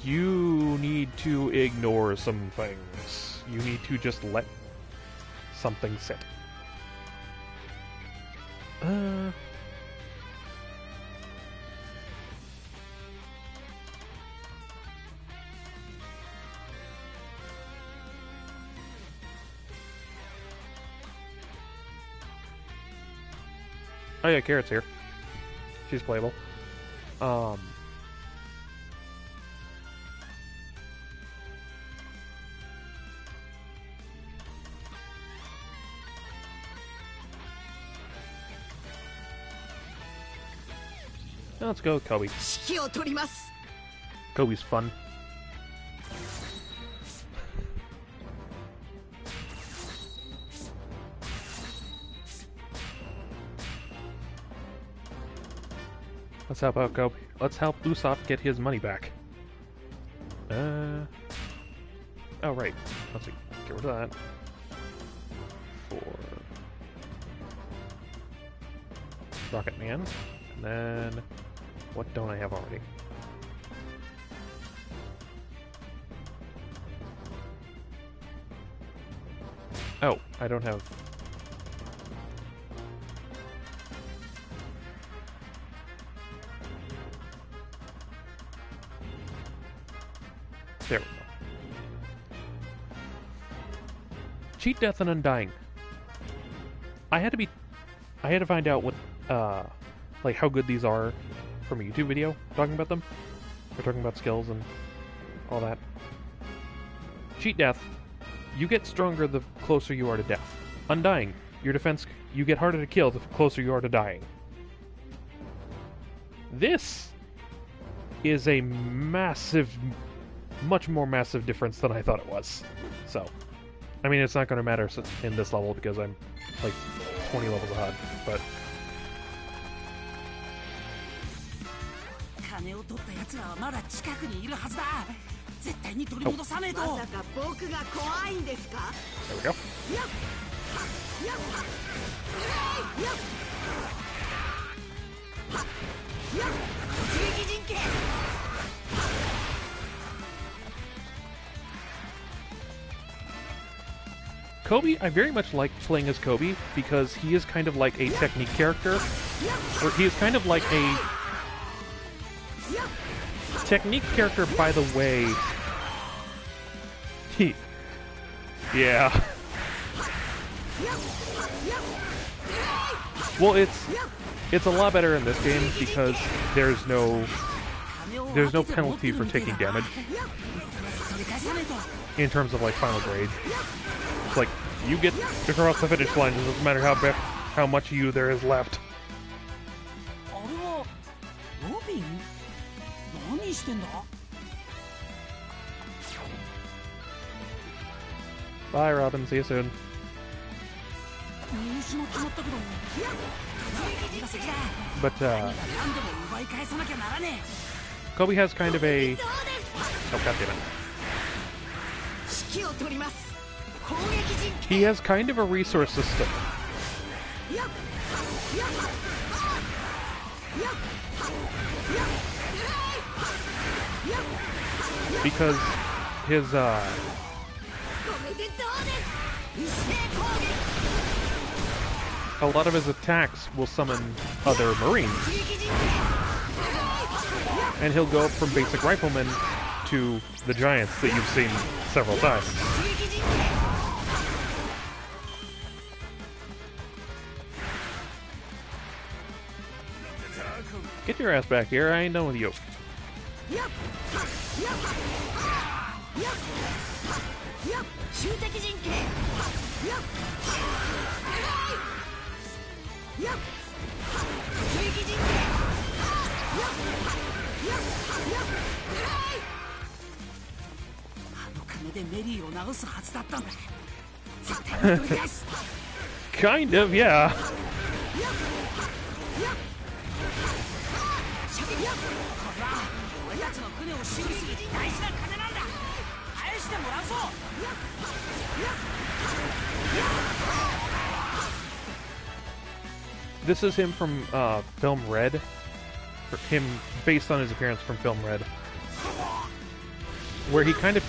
you need to ignore some things. You need to just let something sit. Oh yeah, Carrot's here. She's playable. Let's go with Kobe. 指揮を取ります。 Kobe's fun. Let's help out Kobe. Let's help Usopp get his money back. Oh right. Let's see. Get rid of that. For Rocket Man. And then what don't I have already? Oh, I don't have. There we go. Cheat Death and Undying. I had to find out what, like how good these are from a YouTube video talking about them. We're talking about skills and all that. Cheat Death, you get stronger the closer you are to death. Undying, your defense, you get harder to kill the closer you are to dying. This is a massive, much more massive difference than I thought it was. So, I mean, it's not going to matter in this level because I'm like 20 levels ahead, but 金を取った奴らはまだ近くにいるはずだ。絶対に取り戻さねえと。まさか僕が怖いんですか？ there we go. やっはやっはやっはやっ一撃陣形 Kobe, I very much like playing as Kobe because he is kind of like a technique character. Or he is kind of like a technique character, by the way. Yeah. Well, it's a lot better in this game because there's no penalty for taking damage in terms of like final grade. It's like you get across the finish line, it doesn't matter how much of you there is left. あれはロビン？何してんだ？ Bye, Robin. See you soon. 入手も決まったけど。手が先だ。 But 何が何でも奪い返さなきゃならね Kobe has kind of a... Oh, God damn it. 指揮を取ります。攻撃陣 He has kind of a resource system. Because his, おめでとうです。一斉攻撃。 a lot of his attacks will summon other Marines. And he'll go from basic rifleman to the giants that you've seen several times. Get your ass back here, I ain't done with you. Kind of, yeah. This is him from film Red. Or him based on his appearance from film Red. Where he kind of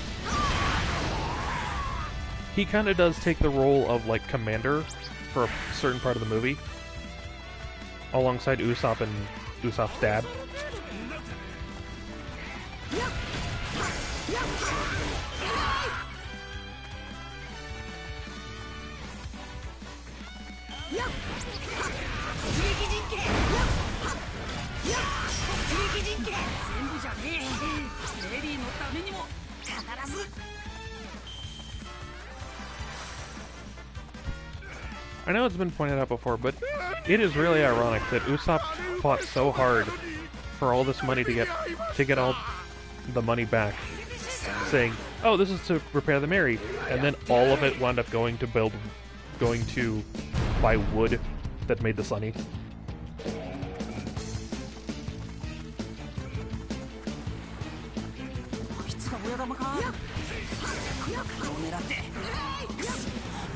does take the role of like commander for a certain part of the movie. Alongside Usopp and Usopp's dad. I know it's been pointed out before, but it is really ironic that Usopp fought so hard for all this money to get all the money back, saying, "Oh, this is to repair the Mary," and then all of it wound up going to buy wood that made the Sunny.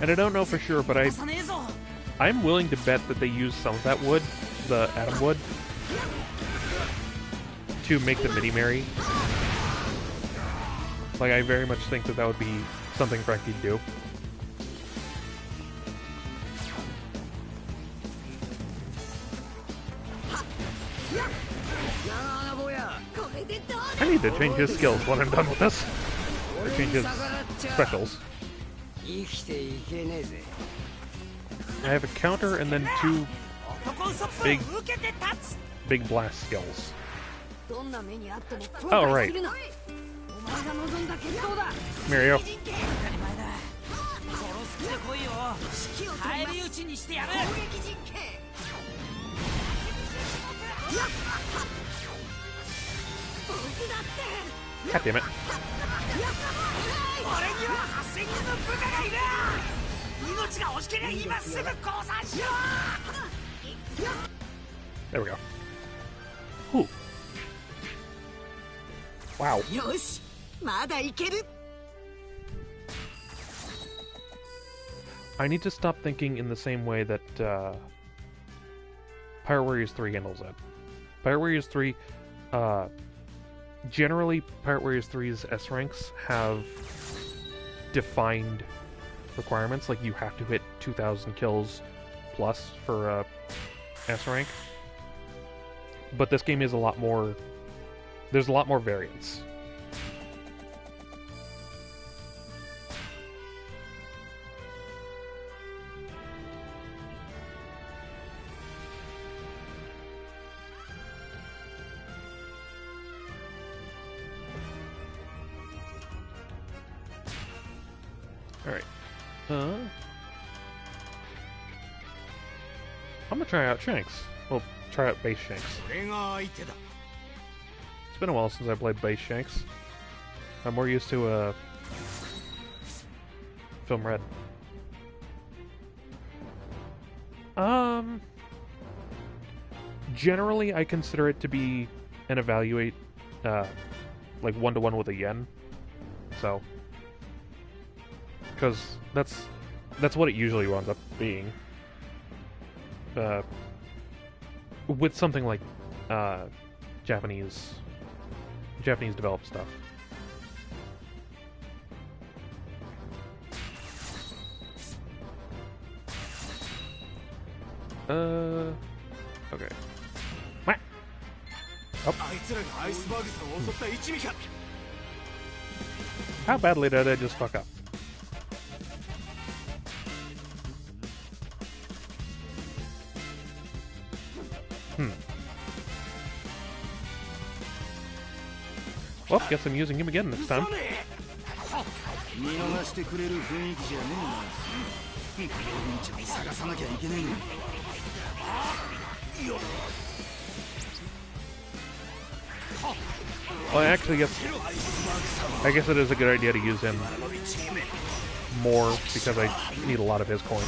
And I don't know for sure, but I'm willing to bet that they used some of that wood, the Atom wood, to make the Mini Mary. Like, I very much think that would be something Frankie'd do. I need to change his skills when I'm done with this. Or change his specials. I have a counter and then two big blast skills. Oh, right. Mario. God damn it. There we go. Ooh. Wow. I need to stop thinking in the same way that Pirate Warriors 3 handles it. Pirate Warriors 3, generally Pirate Warriors 3's S ranks have defined requirements. Like, you have to hit 2,000 kills plus for S rank. But this game is a lot more... There's a lot more variance. Alright. I'm gonna try out Shanks. Well, try out base Shanks. It's been a while since I played base Shanks. I'm more used to Film Red. Generally I consider it to be an evaluate like 1-to-1 with a yen. So, because that's what it usually winds up being. With something like Japanese developed stuff. Okay. Wah! Oh. How badly did I just fuck up? Well, guess I'm using him again this time. 見逃してくれる雰囲気じゃねえな。ロビンちゃんを探さなきゃいけねえんだ。 Well, I actually guess it is a good idea to use him more because I need a lot of his coins.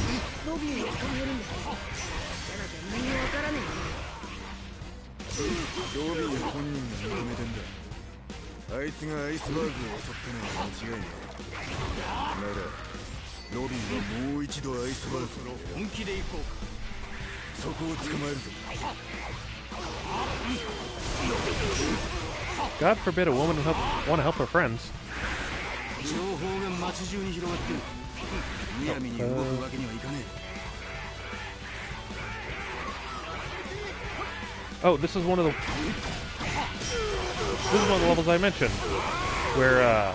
ロビンを捕まえるんだ。じゃなきゃ何もわからねえ。ロビン本人が認めてんだ。あいつがアイスバーグを襲ったのは間違いない。ならロビンはもう一度アイスバーグを本気で行こうか。そこを捕まえるぞ。 God forbid a woman would want to help her friends. 情報が街中に広がってる。むやみに動くわけにはいかねえ。 Oh, this is one of the levels I mentioned, where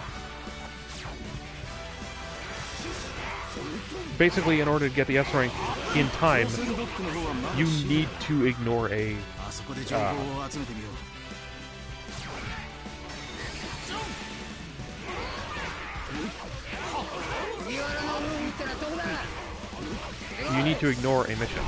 basically in order to get the S rank in time, you need to ignore a you need to ignore a mission.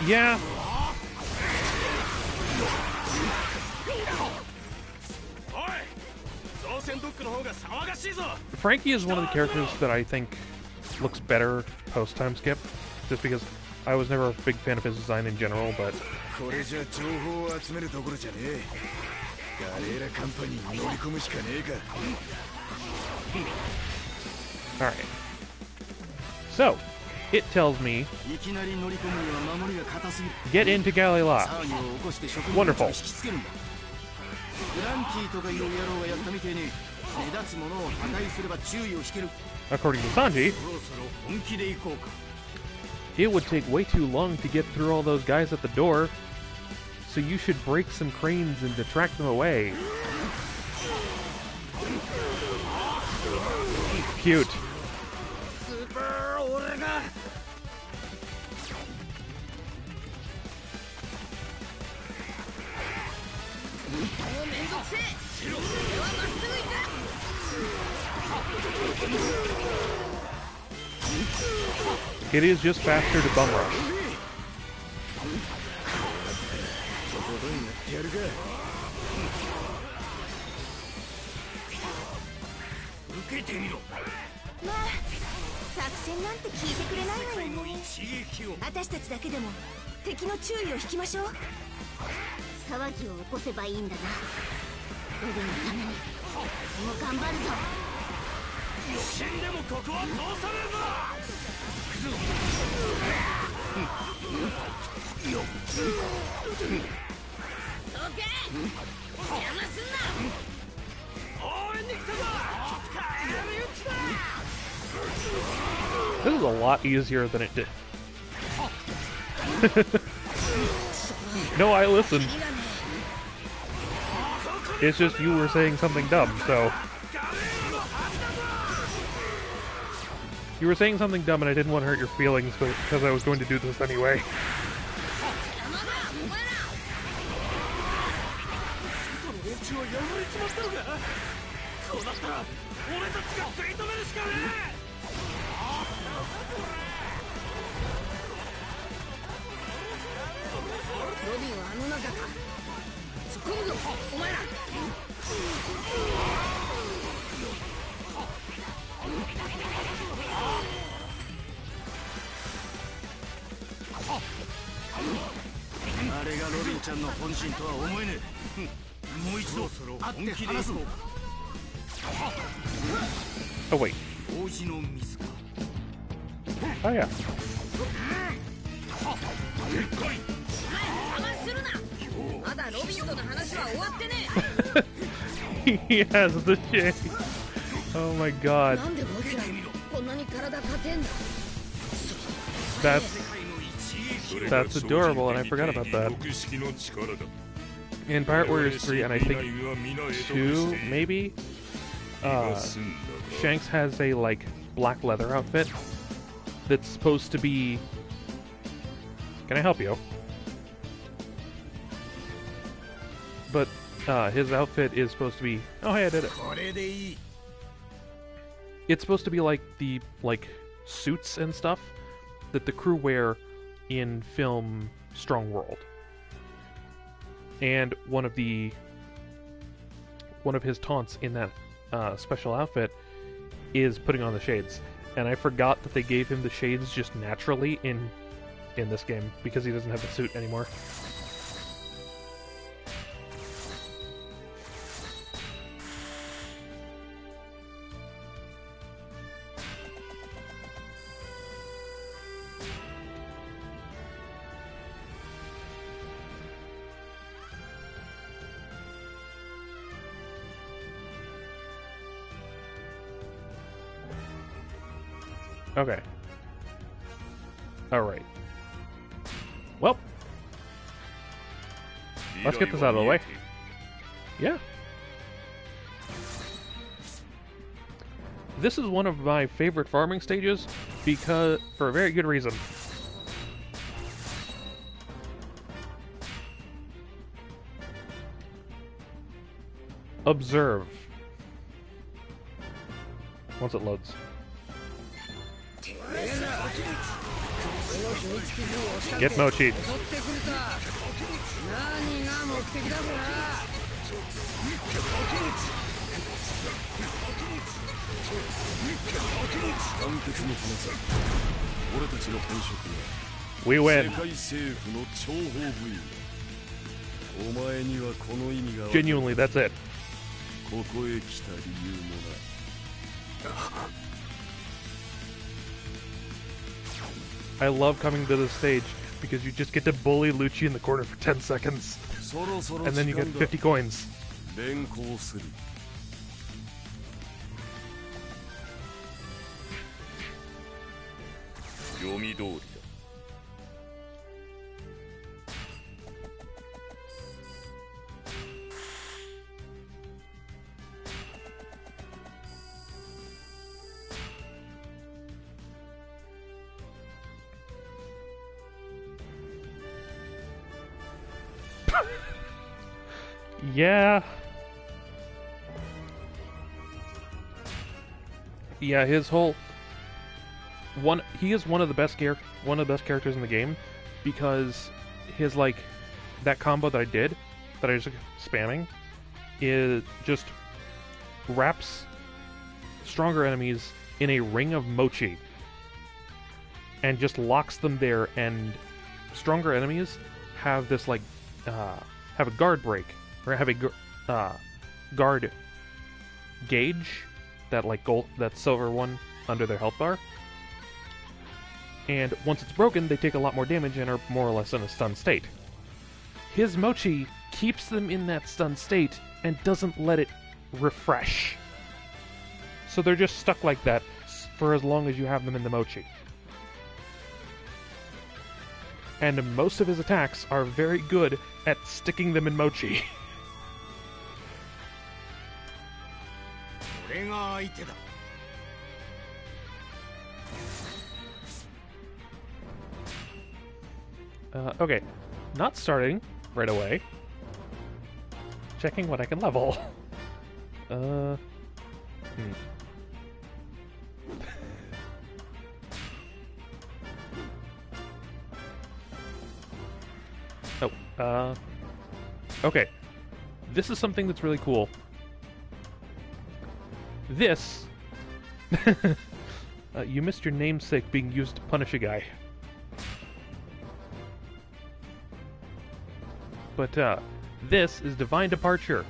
Yeah. Frankie is one of the characters that I think looks better post-time skip, just because I was never a big fan of his design in general, but... Alright. So, it tells me... Get into Galila. Wonderful. According to Sanji, it would take way too long to get through all those guys at the door, so you should break some cranes and detract them away. Cute. It is just faster to bum rush. 受けてみろ。まあ作戦なんて聞いてくれないわよね。一撃を。私たちだけでも敵の注意を引きましょう。騒ぎを起こせばいいんだな。ロビンのためにもう頑張るぞ。死んでもここは通さねえぞ。どけ邪魔すんな。応援に来たぞ。やり撃ちだ。 This is a lot easier than it did. No, I listened. It's just you were saying something dumb, so... You were saying something dumb and I didn't want to hurt your feelings, but because I was going to do this anyway. 邪魔だお前ら。連中はやられちまったのか。こうなったら俺たちが食い止めるしかねえ。ロビンはあの中か。突っ込むぞお前ら。あれがロビンちゃんの本心とは思えねえ。もう一度会って話そう。 Oh, wait. 王子のミスか。 Oh, yeah. 邪魔するな。まだロビンとの話は終わってね He has the shade. Oh my え。 god. なんで僕らこんなに体勝てんだ。 That's adorable, and I forgot about that. In Pirate Warriors 3, and I think 2, maybe, Shanks has a, like, black leather outfit that's supposed to be... Can I help you? But, his outfit is supposed to be... Oh, hey, I did it. It's supposed to be like the, like, suits and stuff that the crew wear in film Strong World. And one of his taunts in that special outfit is putting on the shades. And I forgot that they gave him the shades just naturally in this game because he doesn't have the suit anymore. Okay. Alright. Well. Let's get this out of the way. Yeah. This is one of my favorite farming stages because for a very good reason. Observe. Once it loads. Get Mochi. 何が目的だこら。団結の花さ。俺たちの本職は We win. 世界政府の諜報部員。お前にはこの意味が。 Genuinely, that's it. ここへ来た理由もな。 I love coming to this stage because you just get to bully Lucci in the corner for 10 seconds. And then you get 50 coins. 連行する。読み通りだ。 Yeah. Yeah, his whole he is one of the best characters in the game because his like that combo that I did that I was spamming is just wraps stronger enemies in a ring of mochi and just locks them there, and stronger enemies have this like have a guard break, or have a guard gauge, that like gold, that silver one under their health bar, and once it's broken they take a lot more damage and are more or less in a stunned state. His mochi keeps them in that stunned state and doesn't let it refresh. So they're just stuck like that for as long as you have them in the mochi. And most of his attacks are very good at sticking them in mochi. 俺が相手だ Okay, not starting right away. Checking what I can level. Okay. This is something that's really cool. This... you missed your namesake being used to punish a guy. But, this is Divine Departure.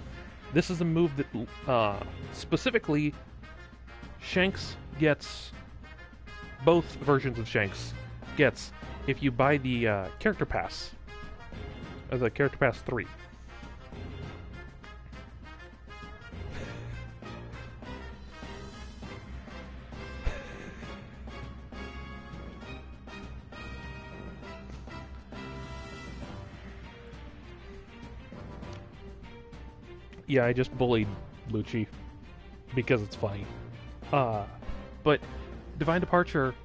This is a move that, specifically, Shanks gets... Both versions of Shanks gets if you buy the, Character Pass. The Character Pass 3. Yeah, I just bullied Lucci because it's funny. But Divine Departure,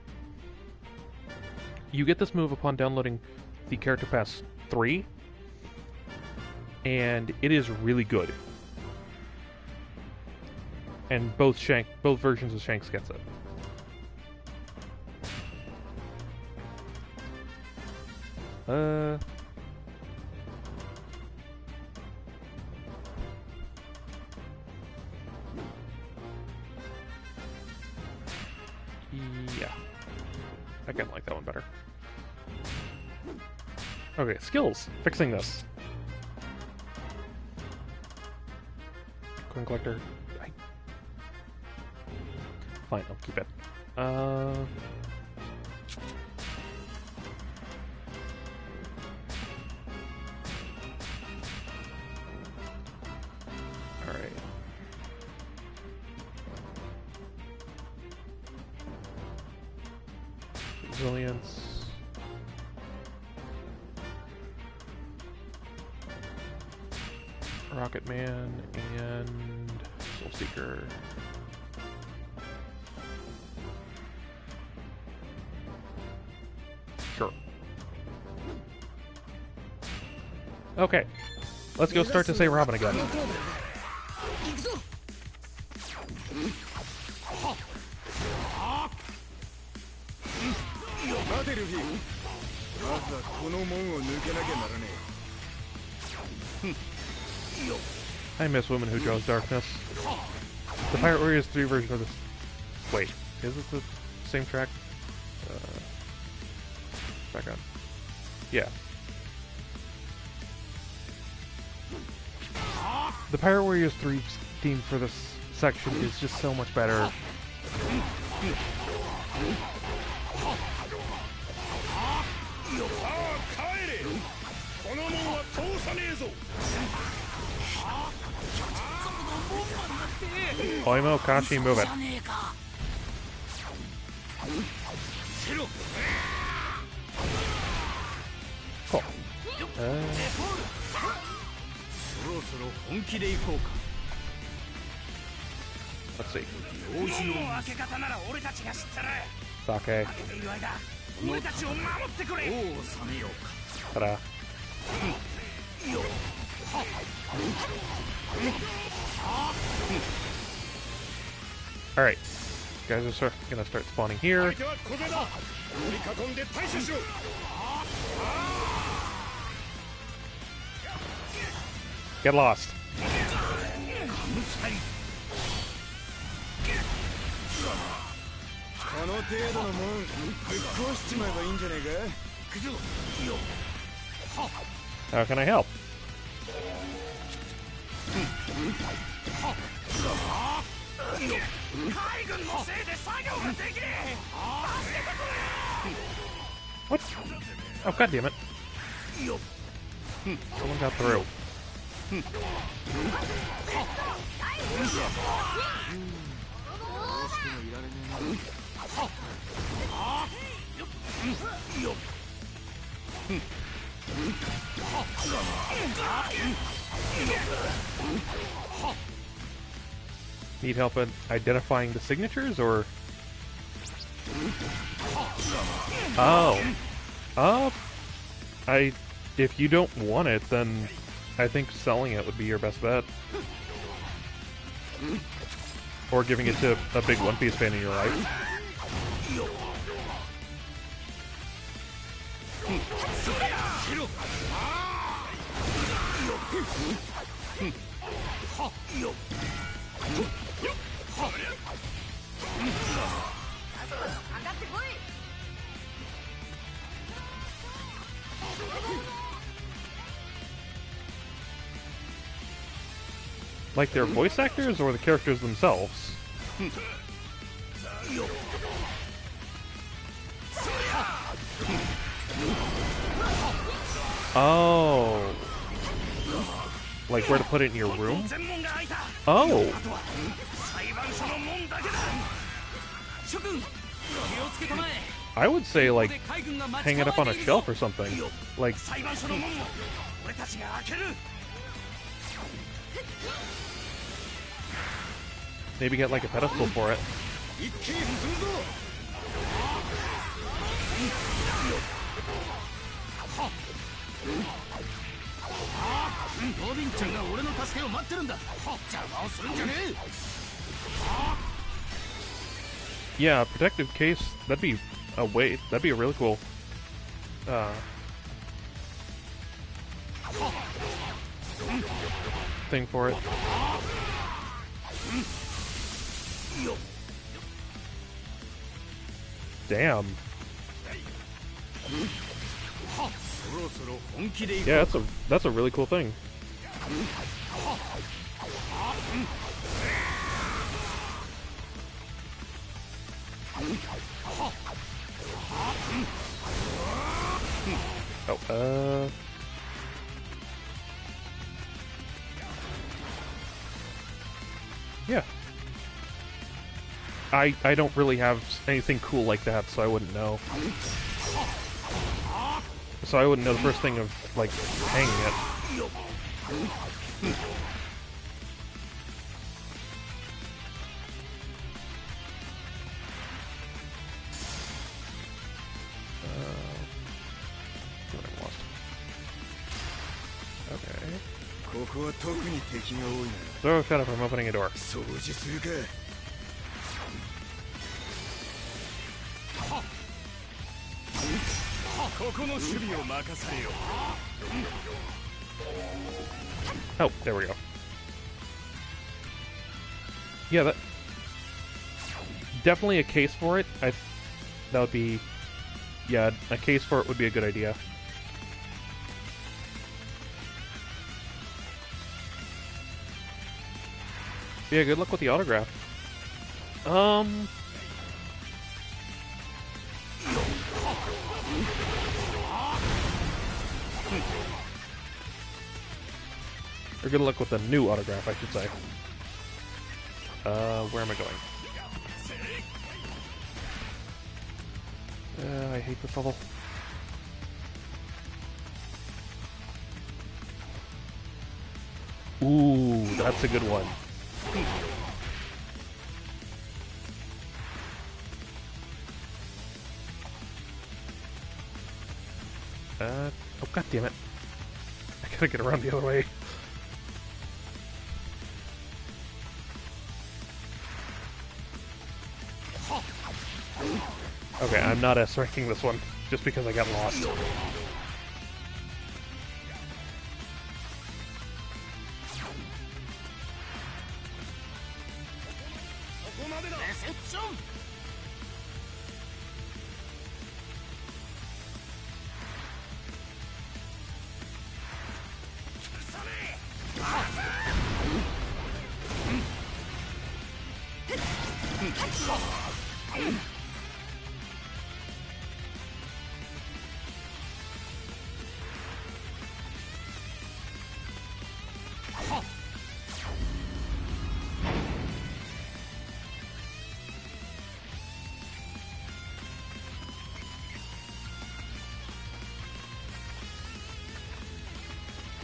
you get this move upon downloading the Character Pass 3, and it is really good. And both versions of Shanks gets it. Yeah. I kind of like that one better. Okay, skills. Fixing this. Coin collector. Fine, I'll keep it. Alright. Resilience. Rocket Man and Soul Seeker. Sure. Okay. Let's go start to say Robin again. 待てルフィ、まずはこの門を抜けなきゃならねえ。 I miss Women Who Chose Darkness. The Pirate Warriors 3 version of this. Wait, is it the same track? Back on. Yeah. The Pirate Warriors 3 theme for this section is just so much better. Oimo Kashi, move it. Cool. Let's see. Sake. Ta-da. Alright. Guys are gonna start spawning here. Get lost. この程度のもんぶっ壊しちまえばいいんじゃねえか。 How can I help? 海軍のせいで作業ができねえ。 What? Oh, god damn it. Someone got through. Need help in identifying the signatures, or? Oh. If you don't want it, then I think selling it would be your best bet. Or giving it to a big One Piece fan in your life. Like their voice actors or the characters themselves? Oh. Like where to put it in your room? Oh. I would say, like, hang it up on a shelf or something. Like, maybe get like a pedestal for it. Yeah, a protective case, that'd be a way, that'd be a really cool thing for it. Damn. Yeah, that's a really cool thing. Oh, yeah. I don't really have anything cool like that, so I wouldn't know. So I wouldn't know the first thing of, like, hanging it. What I lost. Okay. So shut up, I'm opening a door. Oh, there we go. Yeah, that definitely a case for it. That would be, yeah, a case for it would be a good idea. Yeah, good luck with the autograph. Or good luck with the new autograph, I should say. Where am I going? I hate this level. Ooh, that's a good one. Oh, god damn it. I gotta get around the other way. Okay, I'm not S-ranking this one, just because I got lost.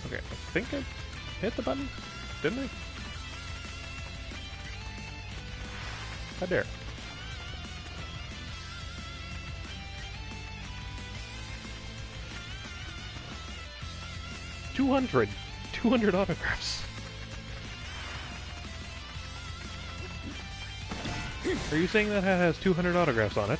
Okay, I think I hit the button, didn't I? I dare. Two hundred autographs. Are you saying that hat has 200 autographs on it?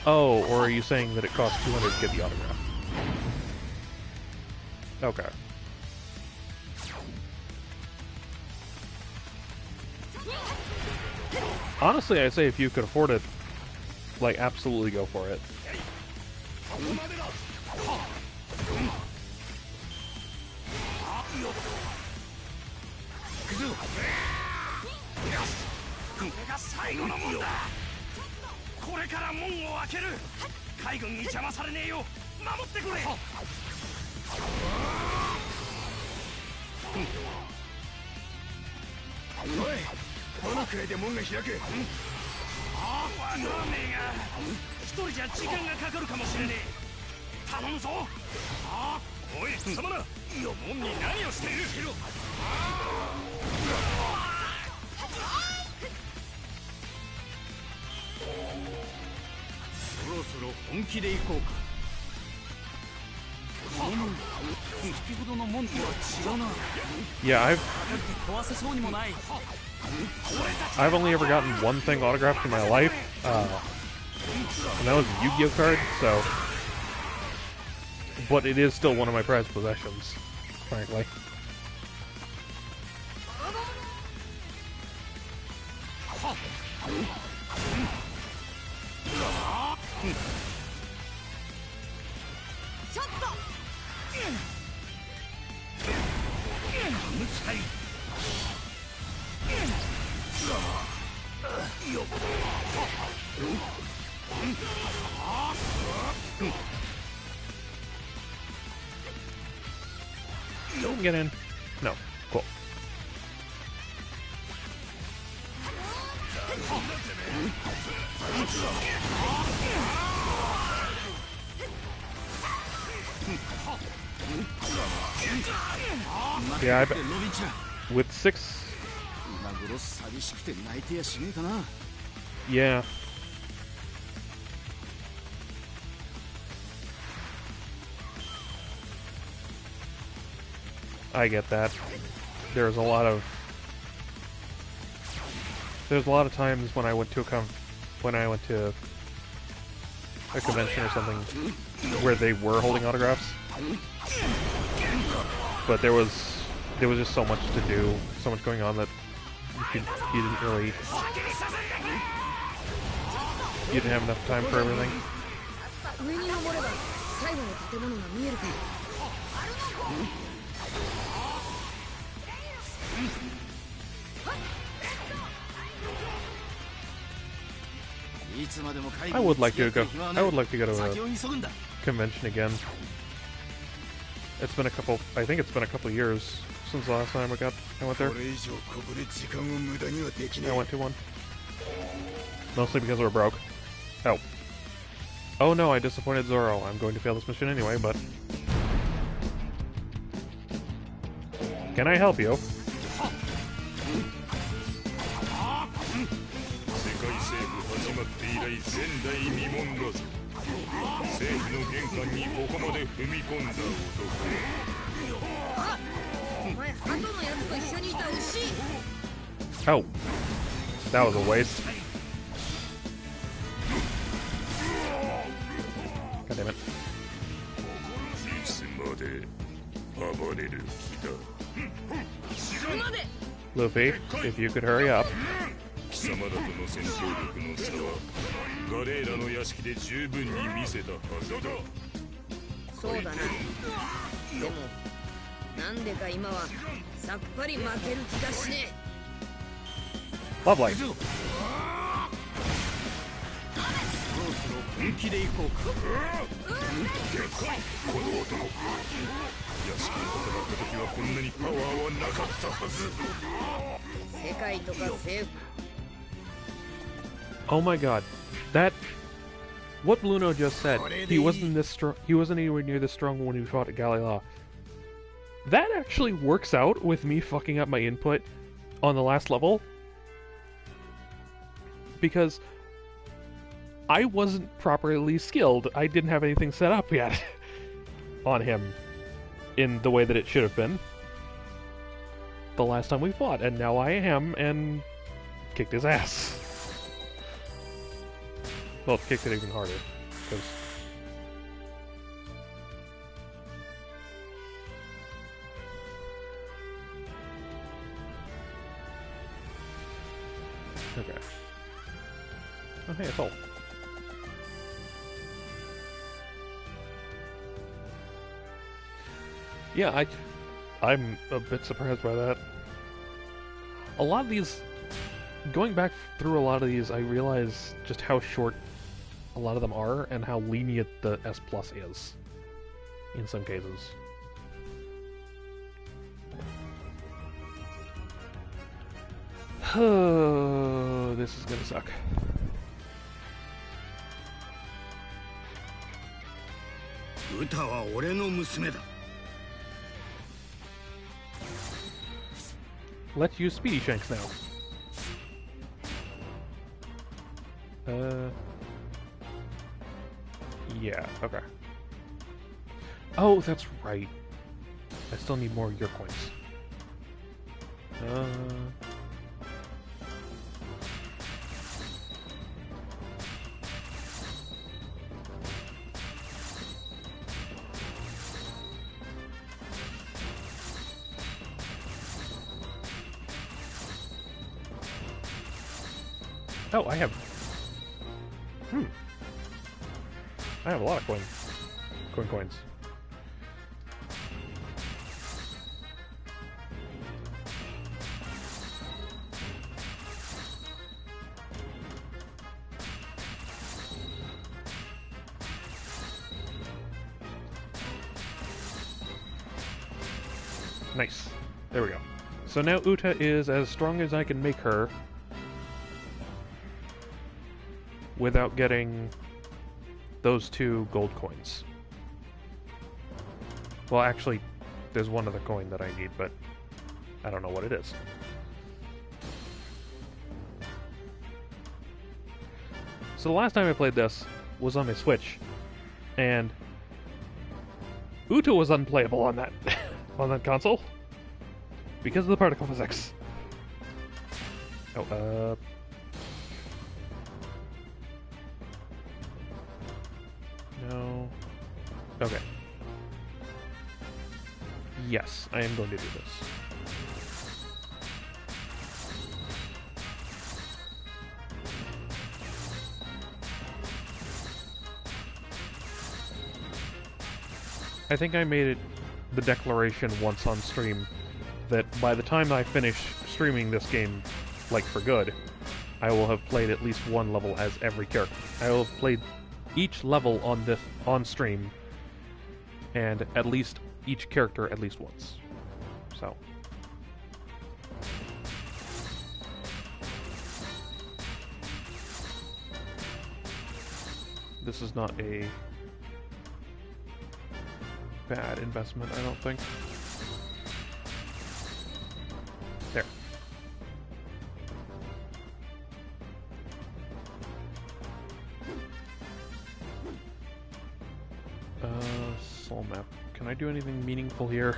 Oh, or are you saying that it costs 200 to get the autograph? Okay. Honestly, I say if you could afford it, like, absolutely go for it. Yeah, I've only ever gotten one thing autographed in my life, and that was a Yu-Gi-Oh card, so... But it is still one of my prized possessions, frankly. Don't get in. No. Cool. Yeah, I bet. With 6... Yeah. I get that. There's a lot of times when I went to a convention or something where they were holding autographs, but there was just so much to do, so much going on that you didn't have enough time for everything. I would like to go to a convention again. It's been I think it's been a couple years since the last time I went there. I went to one. Mostly because we're broke. Oh. Oh no, I disappointed Zoro. I'm going to fail this mission anyway, but... Can I help you? Oh. That was a waste. God damn it. Luffy, if you could hurry up. でもなんでか今はさっぱり負ける気がしね Lovely. そろそろ本気でいこうか。この男屋敷に戦った時はこんなにパワーはなかったはず。え。世界とか政府 Oh my god. That... What Bluno just said, he wasn't this strong. He wasn't anywhere near this strong when he fought at Galila. That actually works out with me fucking up my input on the last level. Because I wasn't properly skilled. I didn't have anything set up yet on him in the way that it should have been the last time we fought, and now I am, and kicked his ass. Well, kicked it even harder, because... Okay. Oh, hey, it's all. Yeah, I'm a bit surprised by that. A lot of these... Going back through a lot of these, I realize just how short a lot of them are, and how lenient the S Plus is, in some cases. Oh, this is gonna suck. Uta wa ore no musume da. Let's use Speedy Shanks now. Yeah, okay. Oh, that's right. I still need more of your coins. Oh, I have... I have a lot of coins. Nice. There we go. So now Uta is as strong as I can make her without getting those 2 gold coins. Well, actually, there's one other coin that I need, but I don't know what it is. So the last time I played this was on my Switch, and Uta was unplayable on that on that console because of the particle physics. Oh, no. Okay. Yes, I am going to do this. I think I made it the declaration once on stream that by the time I finish streaming this game, like for good, I will have played at least one level as every character. I will have played each level on stream, and at least each character at least once. So. This is not a bad investment, I don't think. There. Soul map. Can I do anything meaningful here?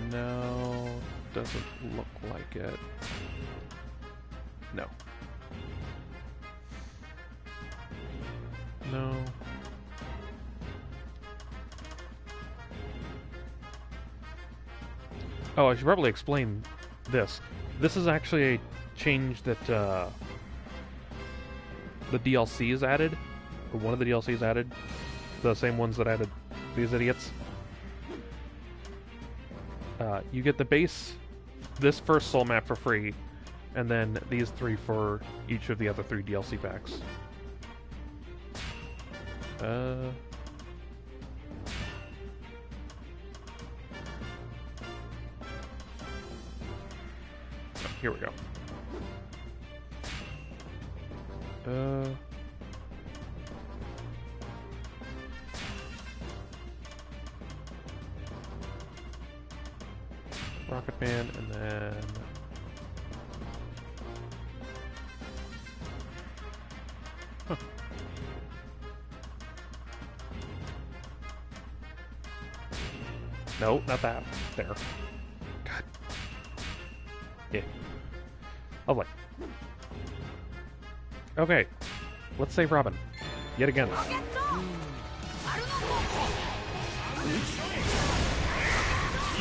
No, doesn't look like it. No. No. Oh, I should probably explain this. This is actually a change that the DLC is added, or one of the DLCs added, the same ones that added these idiots. You get the base, this first soul map for free, and then these 3 for each of the other 3 DLC packs. Here we go. Rocket Man, and then... Huh. No, not that. There. God. Yeah. Lovely. Okay. Let's save Robin. Yet again.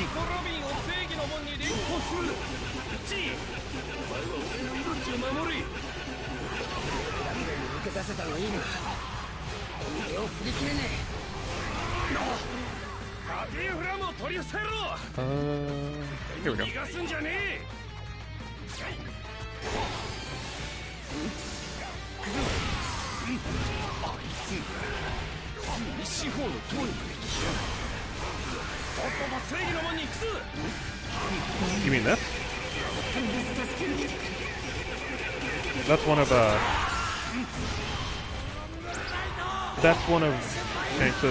ニコ・ロビンを正義の門に連行するチーお前は俺の命を守り抜け出せたのいいが手を振り切れねカティフラムを取り伏せろ Here we go. 逃がすんじゃねえあいつすぐ司法の通りまで来やがるとっとと正義の門に行くぞ You mean this? That's one of that's one of Shanks'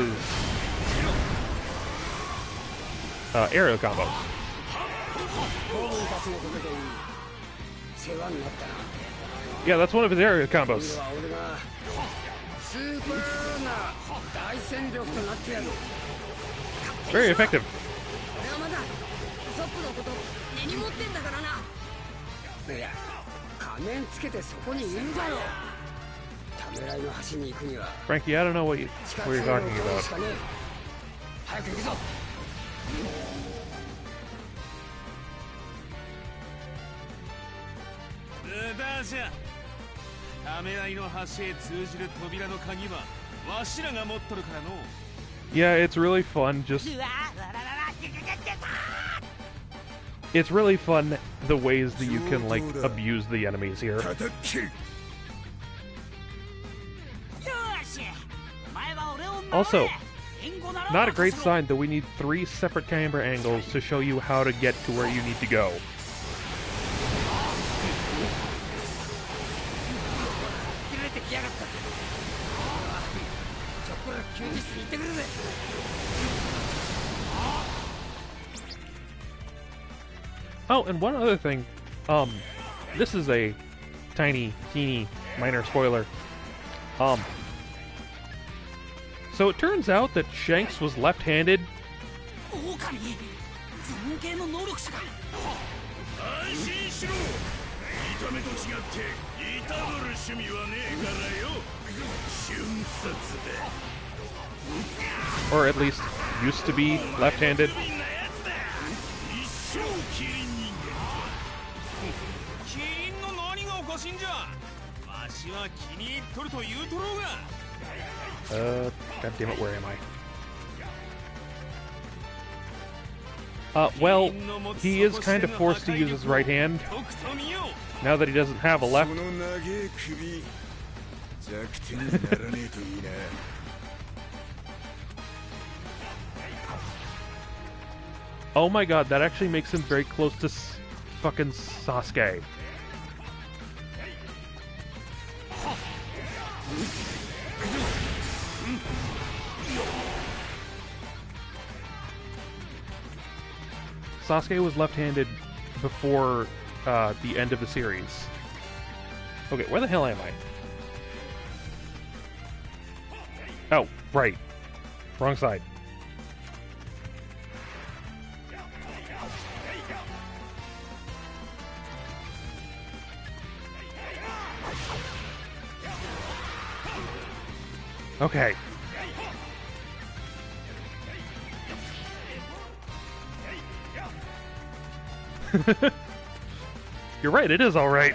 aerial combos. ゴーンたちのことでいい世話になったな Yeah, that's one of his aerial 今 combos. は俺がスーパーな大戦力となってやる Very effective. 俺はまだソップのこと根に持ってんだからないや仮面つけてそこにいるだろうためらいの端に行くには Frankie, I don't know what you're talking し about. かねえ早く行くぞ無駄じゃためらいの端へ通じる扉の鍵はわしらが持っとるからの Yeah, it's really fun. It's really fun the ways that you can like abuse the enemies here. 叩け Also, not a great sign that we need 3 separate camera angles to show you how to get to where you need to go. Oh, and one other thing. This is a tiny, teeny, minor spoiler. So it turns out that Shanks was left-handed. 狼尊敬の能力者か安心しろ見た目と違っていたぶる趣味はねえからよ瞬殺だ Or at least used to be left-handed. みんなやつだ一生キリン人間キリンの何がおかしいんじゃわしは気に入っとると言うとろうが God damn it, where am I? Well, he is kind of forced to use his right hand, とくと見よ now that he doesn't have a そ left. の長え首弱点にならねえといいな Oh my god, that actually makes him very close to fucking Sasuke. Sasuke was left-handed before the end of the series. Okay, where the hell am I? Oh, right. Wrong side. Okay. You're right, it is alright.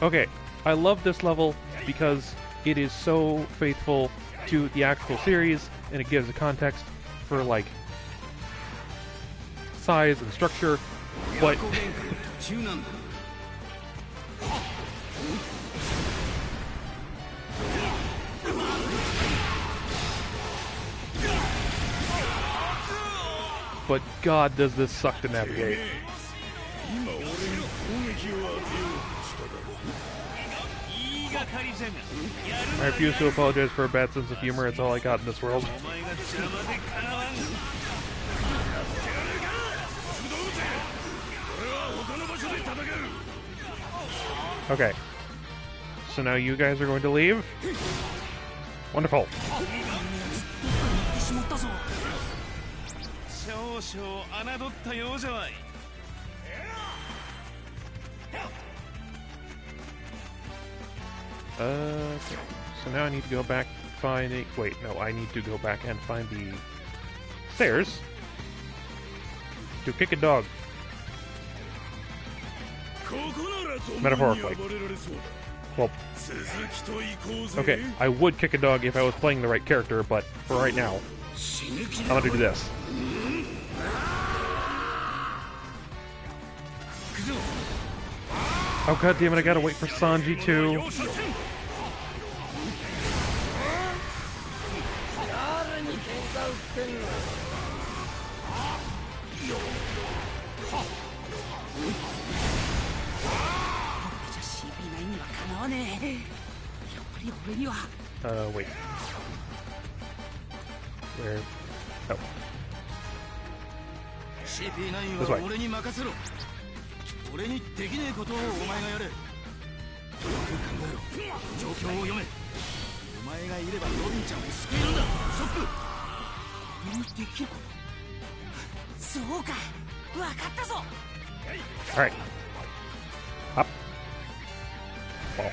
Okay, I love this level because it is so faithful to the actual series, and it gives a context for like size and structure, but but God, does this suck to navigate. I refuse to apologize for a bad sense of humor. It's all I got in this world. Okay. So now you guys are going to leave? Wonderful. Okay. So now I need to go back, find a... Wait, no, I need to go back and find the stairs to kick a dog. Metaphorically. Well, okay, I would kick a dog if I was playing the right character, but for right now, I'm gonna do this. Oh god damn it, I gotta wait for Sanji too. Wait. Where? Oh. This way. 俺にできねえことをお前がやれ。よく考えろ。状況を読め。お前がいればロビンちゃんを救えるんだ。ショック。俺にできること。そうか。わかったぞ。All right. Up. Ball.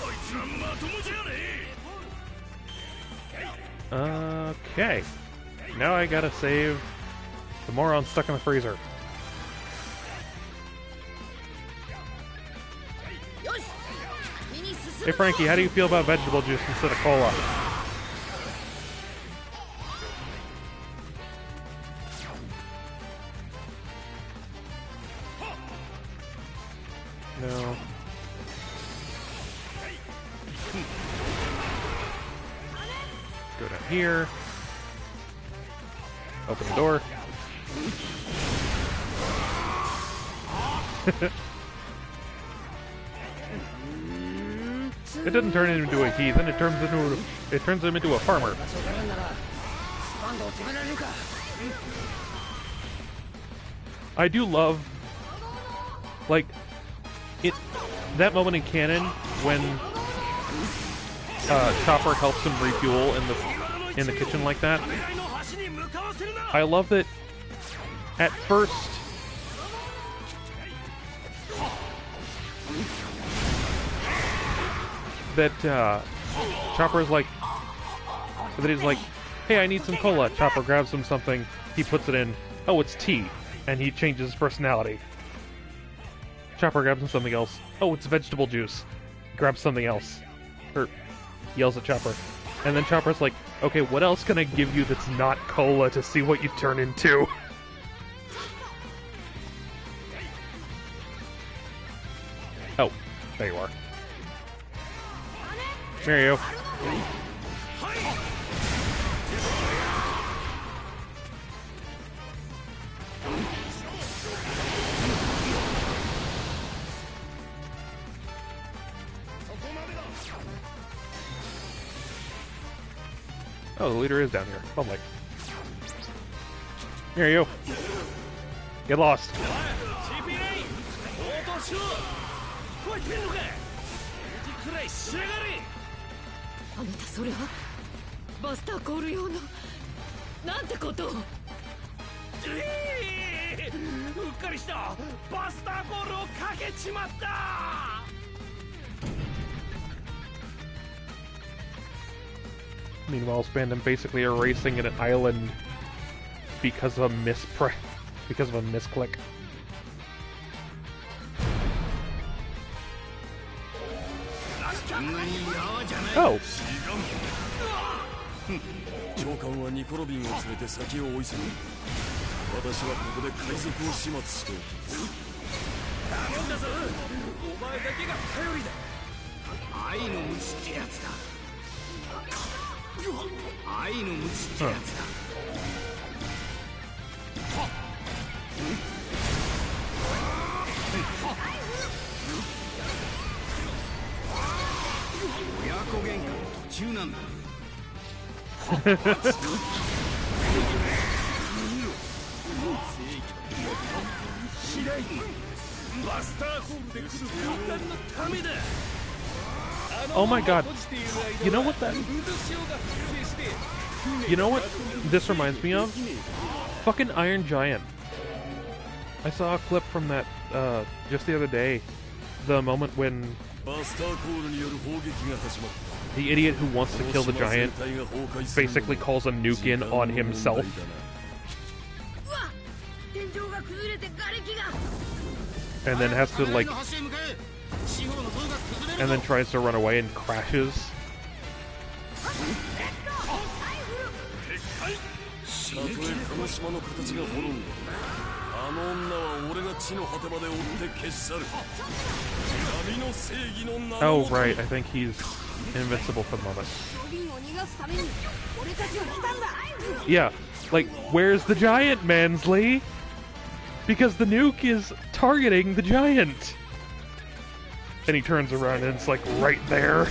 こいつはまともじゃねえ。 Okay. Now I gotta save the moron stuck in the freezer. Hey Frankie, how do you feel about vegetable juice instead of cola? No. Go down here. Open the door. It doesn't turn him into a heathen, it turns him into a farmer. I do love, like, that moment in canon when Chopper helps him refuel in the kitchen like that. I love that at first that Chopper's like, that he's like, hey, I need some cola. Chopper grabs him something, he puts it in, oh, it's tea, and he changes his personality. Chopper grabs him something else, oh, it's vegetable juice, grabs something else, or yells at Chopper. And then Chopper's like, okay, what else can I give you that's not cola to see what you turn into? Oh, there you are. Mario. Oh, the leader is down here. Oh my. Here you. Get lost. あなたそれはバスターコール用のなんてことを。うっかりした。バスターコールをかけちまった。 Meanwhile, Spandam basically erasing an island because of a misclick. Oh, 長官はニコ・ロビンを連れて先を追い去る。私はここで海賊を始末しておきます。頼んだぞ。お前だけが頼りだ。愛の無知ってやつだ。愛の無知ってやつだ。親子喧嘩の途中なんだ。バスターホールで来る軍団のためだ。 oh my god. You know what that... You know what this reminds me of? Fucking Iron Giant. I saw a clip from that just the other day. The moment when the idiot who wants to kill the giant basically calls a nuke in on himself. And then has to, like... And then tries to run away and crashes. たとえこの島の形が滅んであの女は俺が地の果てまで追って消し去る。神の正義の名 Oh, right. I think he's invincible for the moment. Yeah. Like, where's the giant, Mansley? Because the nuke is targeting the giant. And he turns around and it's like right there.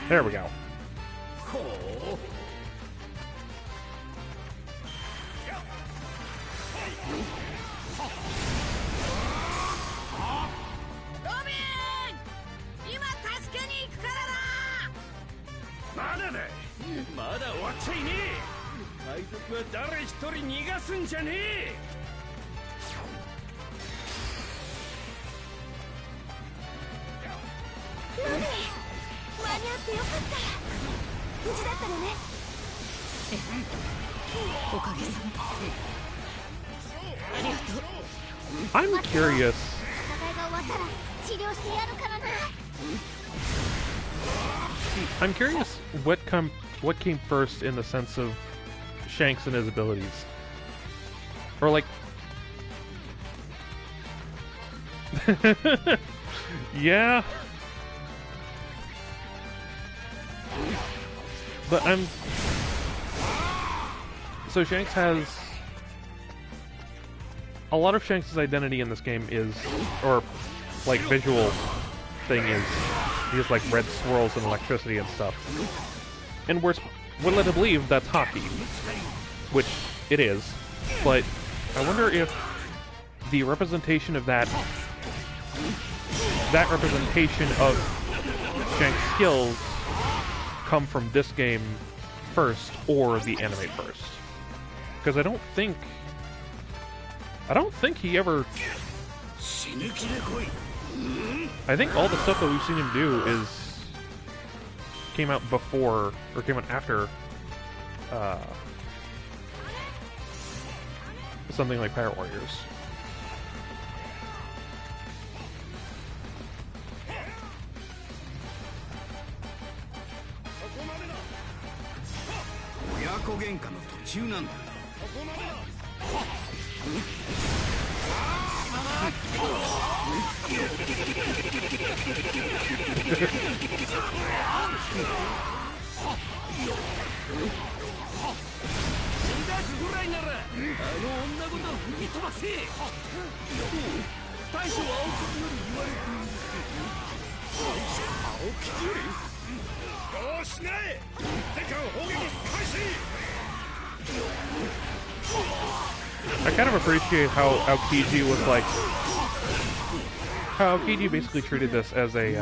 There we go. I'm curious. I'm curious what came first in the sense of Shanks and his abilities. Or like yeah. But so Shanks has a lot of Shanks' identity in this game is, or like visual thing is, he has like red swirls and electricity and stuff. And we're led to believe that's hockey, which it is. But I wonder if the representation of that representation of Shanks' skills come from this game first or the anime first. Because I don't think he ever... I think all the stuff that we've seen him do came out before, or came out after, something like Pirate Warriors. I kind of appreciate how Aokiji was like... How Aokiji basically treated this as a,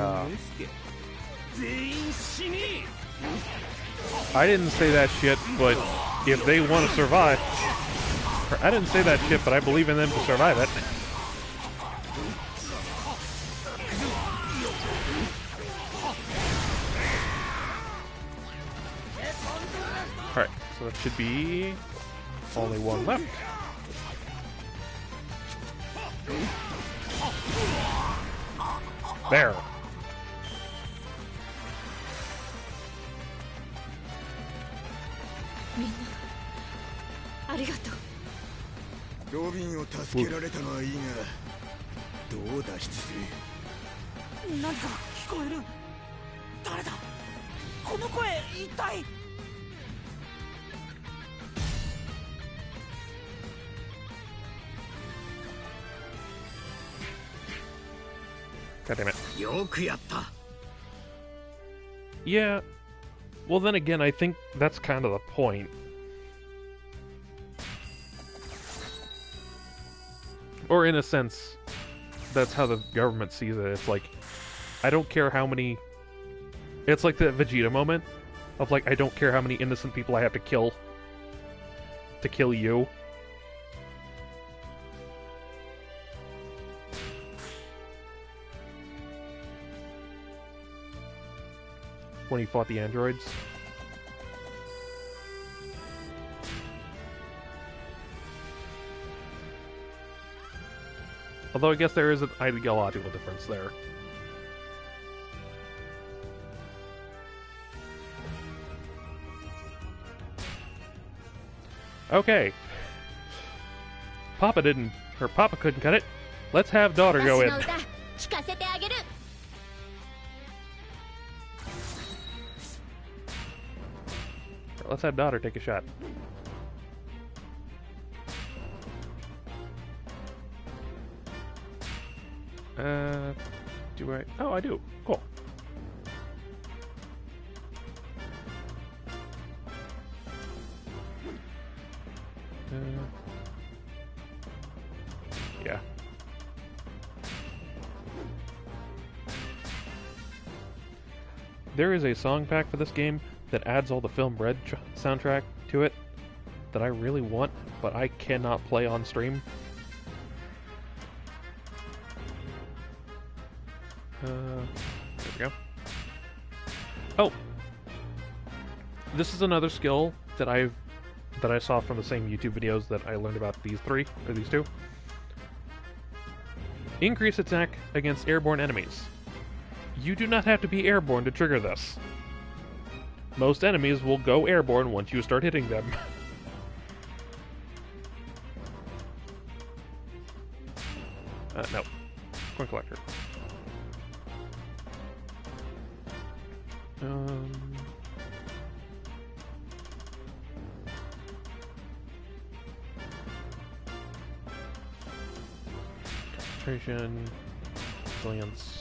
I didn't say that shit, but if they want to survive... I didn't say that shit, but I believe in them to survive it. Alright, so that should be only one left. There. みんなありがとう。ロビンを助けられたのはいいがどう脱出する？何か聞こえる。誰だこの声。一体。 God damn it. よくやった。 Yeah. Well, then again, I think that's kind of the point. Or in a sense, that's how the government sees it. It's like, I don't care how many... It's like the Vegeta moment of like, I don't care how many innocent people I have to kill you. When he fought the androids. Although I guess there is an ideological difference there. Okay. Papa couldn't cut it. Let's have daughter go in. 聞かせてあげる。 Let's have daughter take a shot. Do I? Oh, I do. Cool. Yeah. There is a song pack for this game that adds all the Film Red soundtrack to it that I really want, but I cannot play on stream. There we go. Oh! This is another skill that I saw from the same YouTube videos that I learned about these two. Increase attack against airborne enemies. You do not have to be airborne to trigger this. Most enemies will go airborne once you start hitting them. No. Coin collector. Concentration. Resilience.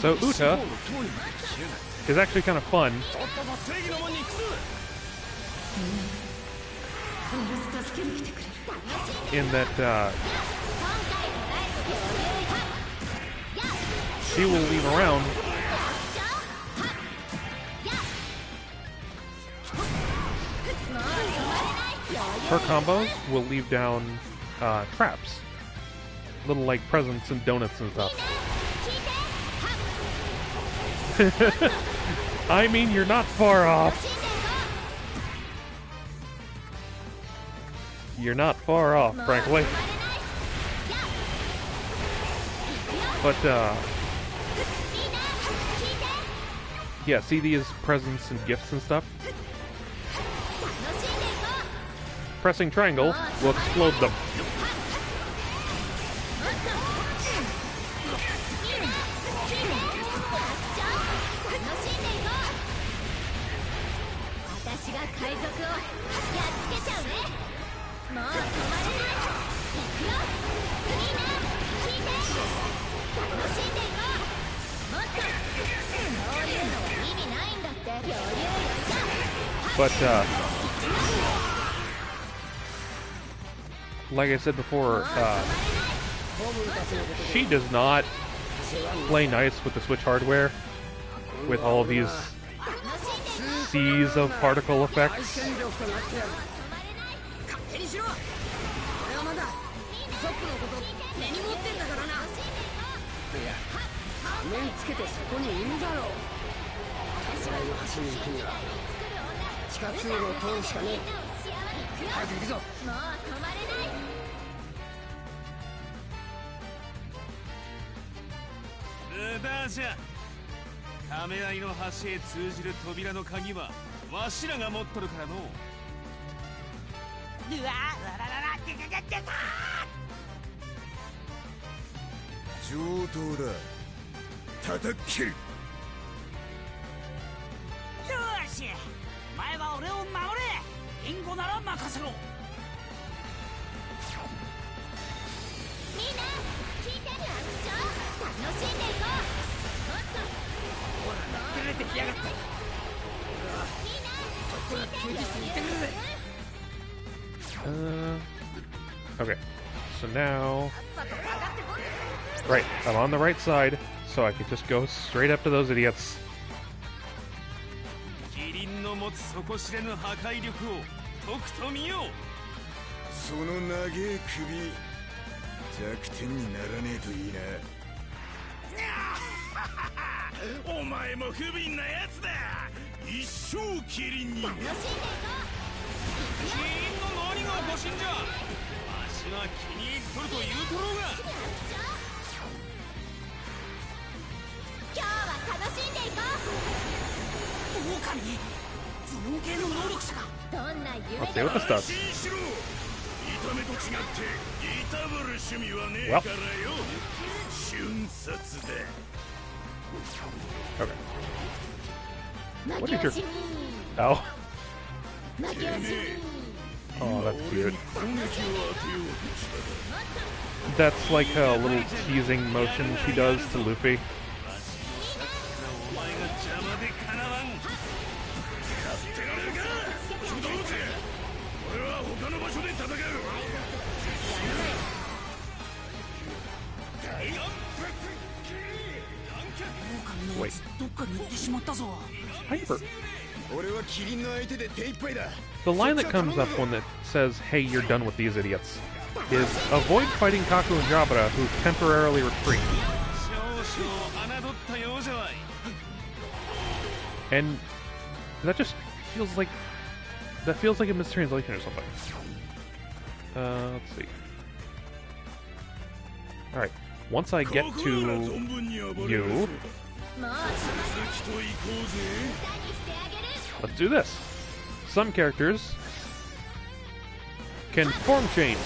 So Uta is actually kind of fun in that she will leave around her combos will leave down traps, little like presents and donuts and stuff. I mean, you're not far off. You're not far off, frankly. But, yeah, see these presents and gifts and stuff? Pressing triangle will explode them. 海賊をやっつけちゃうね。もう止まれない。行くよ。みんな聞いて。楽しんでいこう。もっとそういうのは意味ないんだって。余裕よいしょ。 But like I said before, she does not play nice with the Switch hardware, with all of these seas of particle effects. 勝手にしろ。俺はまだソップのこと根に持ってんだからな。いや、仮面つけてそこにいるだろう。実際の橋に行くには地下通路を通るしかねえ。早く行くぞ。もう止まれない。無駄じゃ。亀合いの橋へ通じる扉の鍵はわしらが持っとるからの。うわわらららっててててた。上等だ。叩き切る。よし、前は俺を守れ。援護なら任せろ。みんな聞いて。楽しんでいこう。もっとほら、照れてきやがった。みんなちょっとだけ休日に行ってくるぜ。Okay, so now, right, I'm on the right side, so I can just go straight up to those idiots. キリンの持つ底知れぬ破壊力をとくと見よう。その長え首、弱点にならねえといいな。お前も不憫なやつだ。一生キリンに。楽しんでいこキリンの何がおかしいんじゃ。わしは気に入っとると言うとろうが。う。今日は楽しんでいこ狼、ゾロ系の能力者か。う。どんな夢 Let's で see も what this does. 安心しろ。痛めと違っていたぶる趣味はねえからよ。瞬殺だ。Okay. 負 What け is your... 惜しみ。 Oh, 負け惜しみ。 oh, that's cute. 攻撃を当てようとした。 That's like a little teasing motion she does to Luffy. お前が邪魔でかなわん。捨てられるか。ちょっと待て。俺は他の場所で戦う。狼のやつどっかに行ってしまったぞ。 Hyper. 俺はキリンの相手で手一杯だ。 The line that comes up when it says, "Hey, you're done with these idiots," is avoid fighting Kaku and Jabra, who temporarily retreat. 少々侮ったようじゃわい。 And that just feels like a mistranslation or something. Let's see. All right. Once I get ここなら to 存分に暴れ you, るそうだ。もう続きと行こうぜ。何してあげる。 let's do this. Some characters can form change,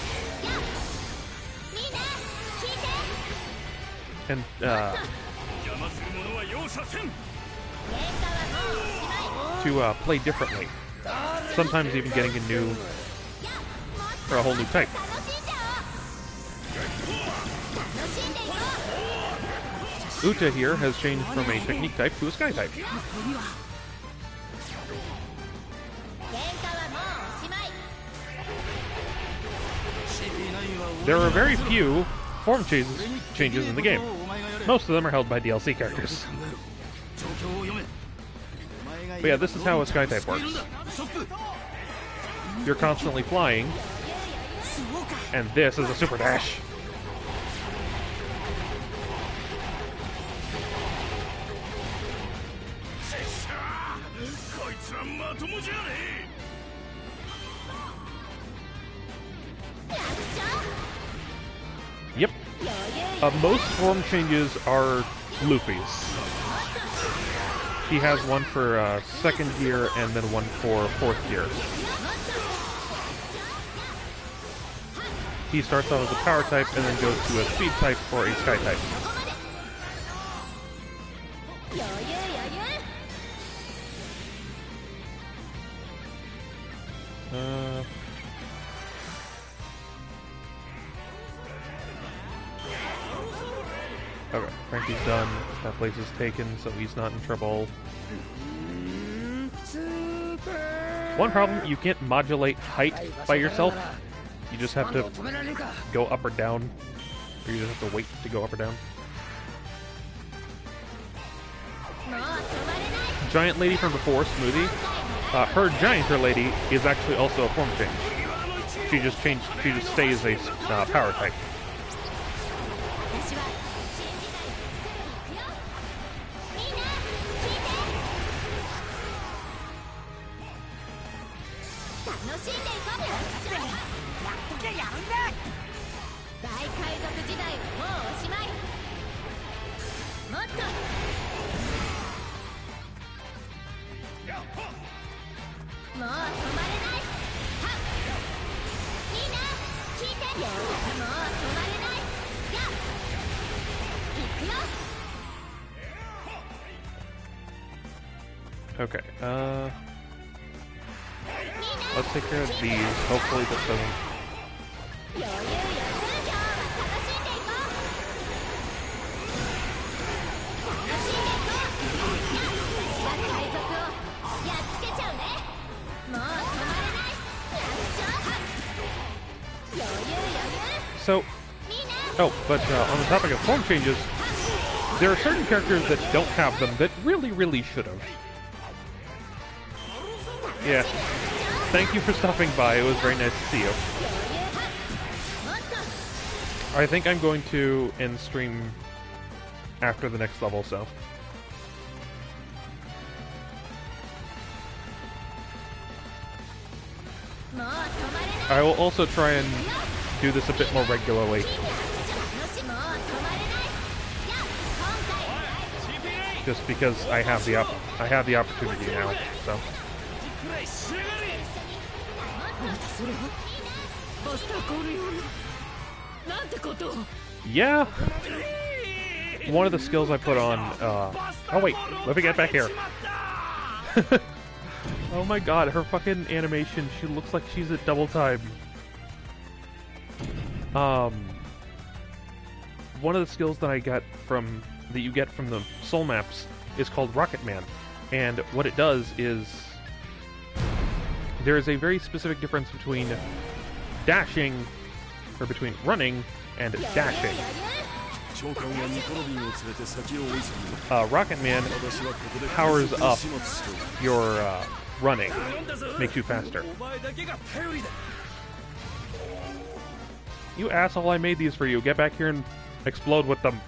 みんな聞いて。 and 邪魔する者は容赦せん。喧嘩はもうおしまい。 to play differently. Sometimes even getting a new or a whole new type. 楽しんじゃおう。楽しんでいこう。 Uta here has changed from a technique type to a sky type. 喧嘩はもうおしまい。 There are very few form changes in the game. Most of them are held by DLC characters. 状況を読め。 But yeah, this is how a sky type works. ソップ。 You're constantly flying, and this is a super dash. こいつらまともじゃねえ。 Yep. Most form changes are Luffy's. He has one for second gear and then one for fourth gear. He starts off as a power type and then goes to a speed type or a sky type. 余裕余裕。Okay, Frankie's done. That place is taken, so he's not in trouble. One problem, you can't modulate height by yourself. You just have to go up or down. Or you just have to wait to go up or down. Giant lady from before, Smoothie. Her gianter lady is actually also a form change. She just stays a power type. Okay, let's take care of these. Hopefully this doesn't... So, oh, but on the topic of form changes, there are certain characters that don't have them that really should have. Yeah. Thank you for stopping by. It was very nice to see you. I think I'm going to end stream after the next level, so. I will also try and do this a bit more regularly. Just because I have the opportunity now, so. Yeah. One of the skills I put on, oh wait, let me get back here. Oh my god, her fucking animation, she looks like she's at double time. One of the skills that you get from the soul maps is called Rocket Man. And what it does is there is a very specific difference between dashing, or between running and dashing. Rocket Man powers up your running, makes you faster. You asshole, I made these for you. Get back here and explode with them.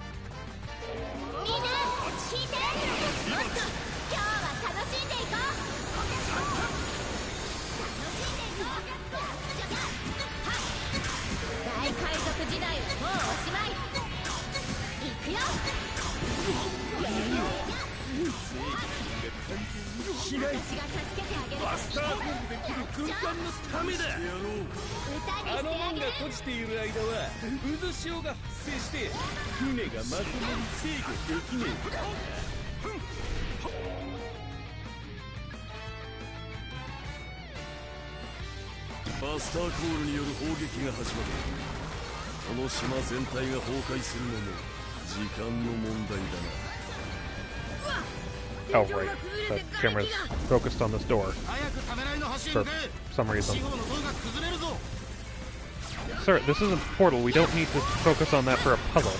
Oh, right. The camera's focused on this door. For some reason. Sir, this isn't Portal. We don't need to focus on that for a puzzle.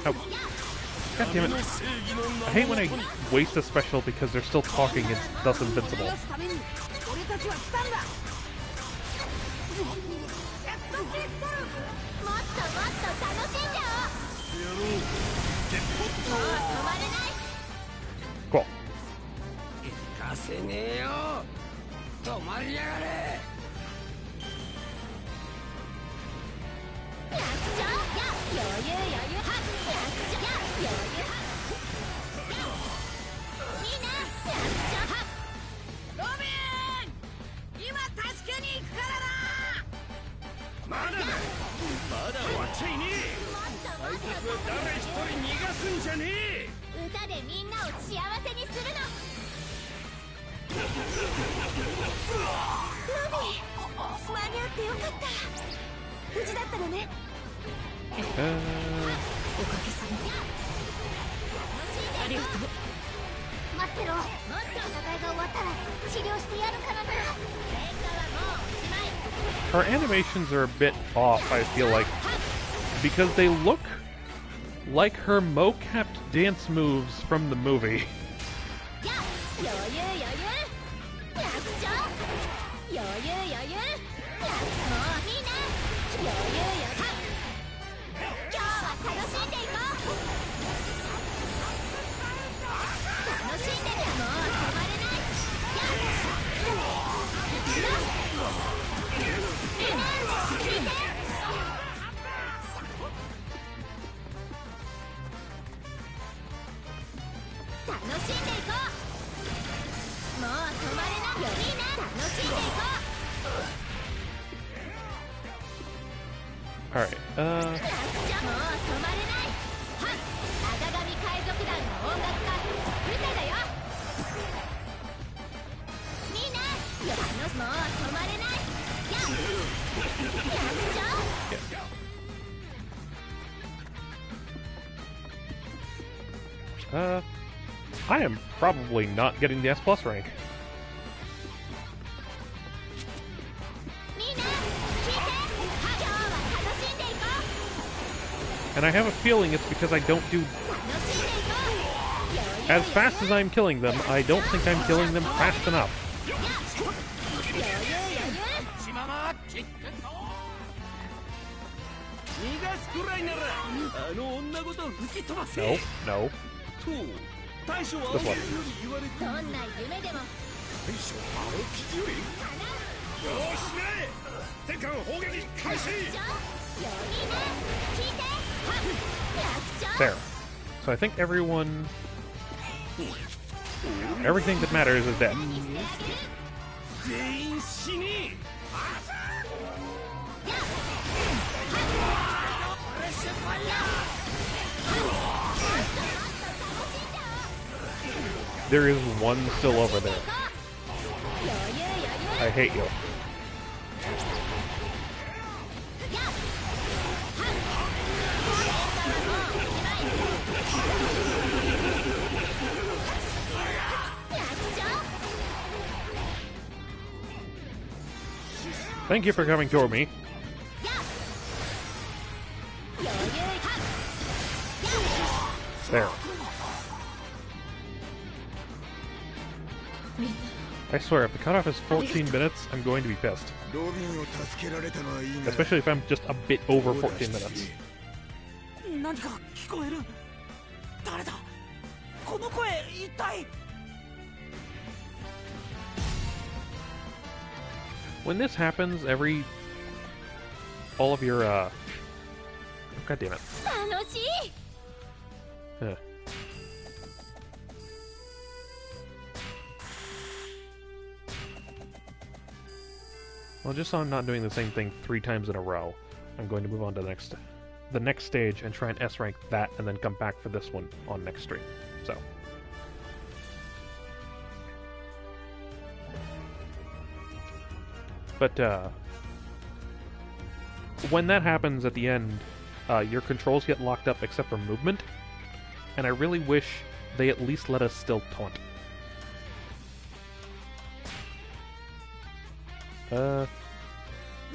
Oh. God damn it. I hate when I waste a special because they're still talking and thus invincible. Cool. 敗北は誰一人逃がすんじゃねえ。歌でみんなを幸せにするの。ロビー、間に合ってよかった。無事だったのね。おかげさまでありがとう。待ってろ。もっと戦いが終わったら治療してやるからな。喧嘩はもうおしまい。Her animations are a bit off, I feel like, because they look like her mo-capped dance moves from the movie. やっ余裕余裕。役所余裕余裕。もうみんな余裕余裕。今日は楽しんでいこう。楽しんでてもう止まれない。やっみんな聞いて。楽しんでいこう。もう止まれないよ。みんな楽しんでいこう。Alright, もう止まれない。はっ、赤髪海賊団の音楽家歌だよ。みんなもう止まれない。やっ役所I am probably not getting the S+ rank. みんな聞いて。今日は楽しんでいこう。 And I have a feeling it's because I don't do 楽しんでいこう。 as fast as I'm killing them. I don't think I'm killing them fast enough. 余裕余裕。しままキックと逃がすくらいならあの女ごと吹き飛ばせ。 No, no. と大将は This one. 言われてどんな夢でも大将は青吉よりよしね天下砲撃開始。みんな聞いて。はっ、役所 There. So I think everything that matters is dead. 全員死に。 There is one still over there. 余裕余裕。 I hate you. 役所 Thank you for coming toward me. 余裕。 There. I swear, if the cutoff is 14 minutes, I'm going to be pissed. ロビンを助けられたのはいいが Especially if I'm just a bit over 14 minutes. 何か聞こえる。誰だこの声。一体。 When this happens, all of your, God damn it. 楽しい。 Huh. Well, just so I'm not doing the same thing 3 times in a row, I'm going to move on to the next stage and try and S rank that, and then come back for this one on next stream. So. But, when that happens at the end, your controls get locked up except for movement, and I really wish they at least let us still taunt.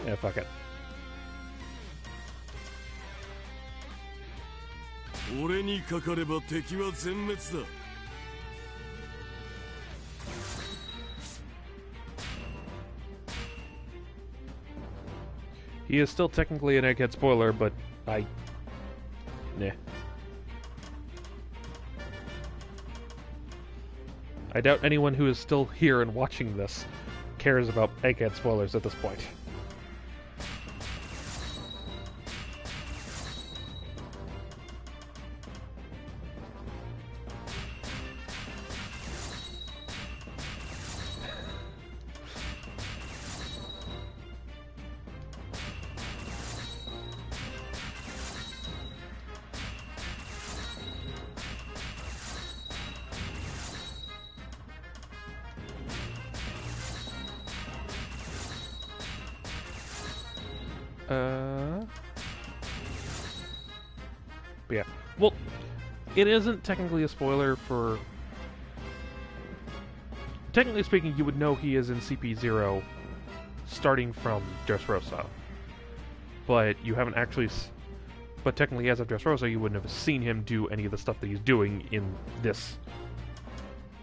Yeah, fuck it. 俺にかかれば敵は全滅だ。 He is still technically an Egghead spoiler, but nah. I doubt anyone who is still here and watching this cares about Egghead spoilers at this point. But yeah. Well, it isn't technically a spoiler for... Technically speaking, you would know he is in CP0 starting from Dressrosa. But you haven't actually... But technically, as of Dressrosa, you wouldn't have seen him do any of the stuff that he's doing in this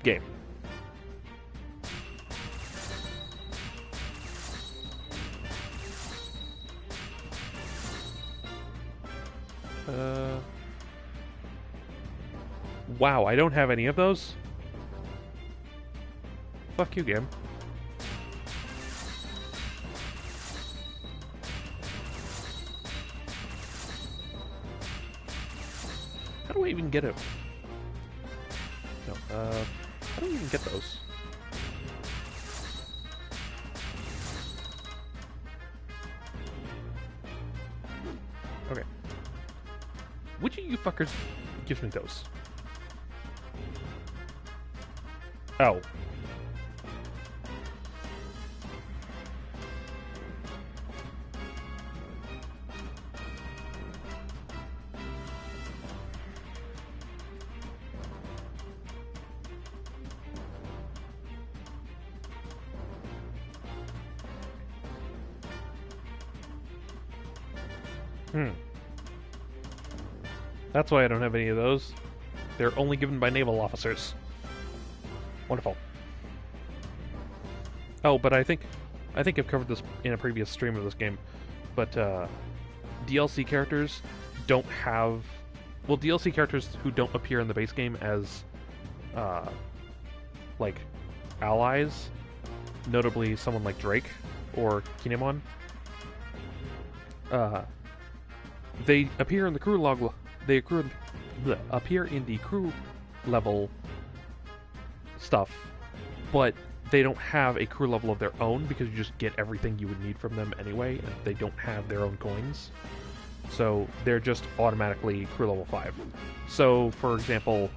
game. Wow, I don't have any of those? Fuck you, game. How do I even get it? No, how do I even get those? Okay. Which of you fuckers gives me those? Oh. That's why I don't have any of those. They're only given by naval officers. Wonderful. Oh, but I think I've covered this in a previous stream of this game, but DLC characters don't have... Well, DLC characters who don't appear in the base game as, like, allies, notably someone like Drake or Kinemon, they appear in the crew log... They appear in the crew level stuff, but they don't have a crew level of their own because you just get everything you would need from them anyway, and they don't have their own coins. So they're just automatically crew level 5. So, for example,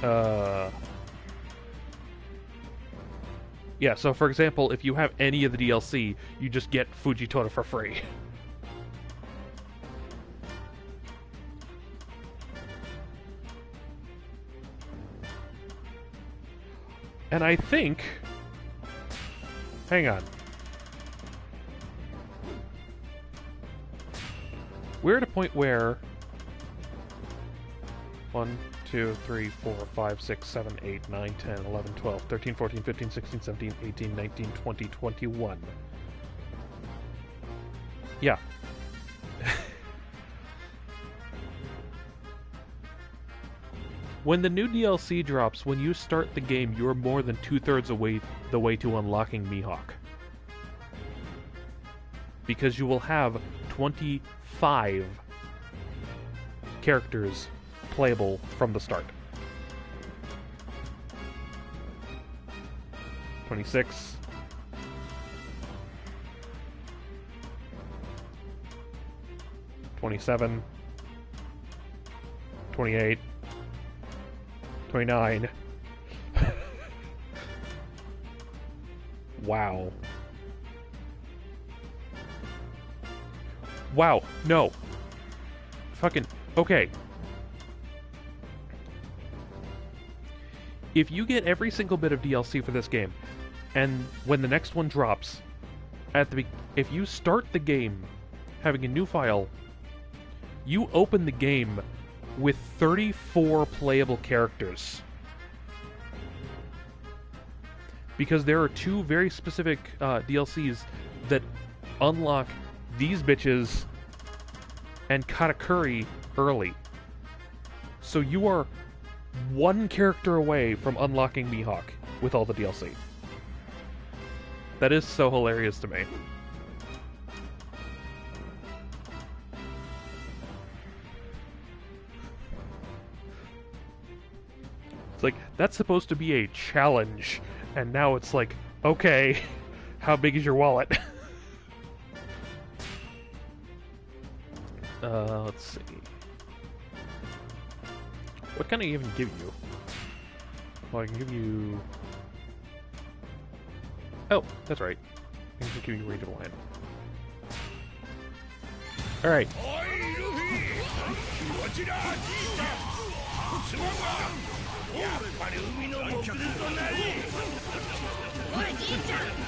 yeah, so for example, if you have any of the DLC, you just get Fujitora for free. And I think... Hang on. We're at a point where... 1, 2, 3, 4, 5, 6, 7, 8, 9, 10, 11, 12, 13, 14, 15, 16, 17, 18, 19, 20, 21. Yeah. When the new DLC drops, when you start the game, you're more than 2/3 the way to unlocking Mihawk. Because you will have 25 characters playable from the start. 26. 27. 28. 29. Wow. Wow, no. Fucking, okay. If you get every single bit of DLC for this game, and when the next one drops, if you start the game having a new file, you open the game with 34 playable characters. Because there are 2 very specific DLCs that unlock these bitches and Katakuri early. So you are 1 character away from unlocking Mihawk with all the DLC. That is so hilarious to me. Like, that's supposed to be a challenge, and now it's like, okay, how big is your wallet? Let's see. What can I even give you? Well, I can give you... Oh, that's right. I can just give you Rage of Lion. All right. おいルフィこちらじいちゃんすまんがやっぱり海の木ですとなりおいじいちゃんなん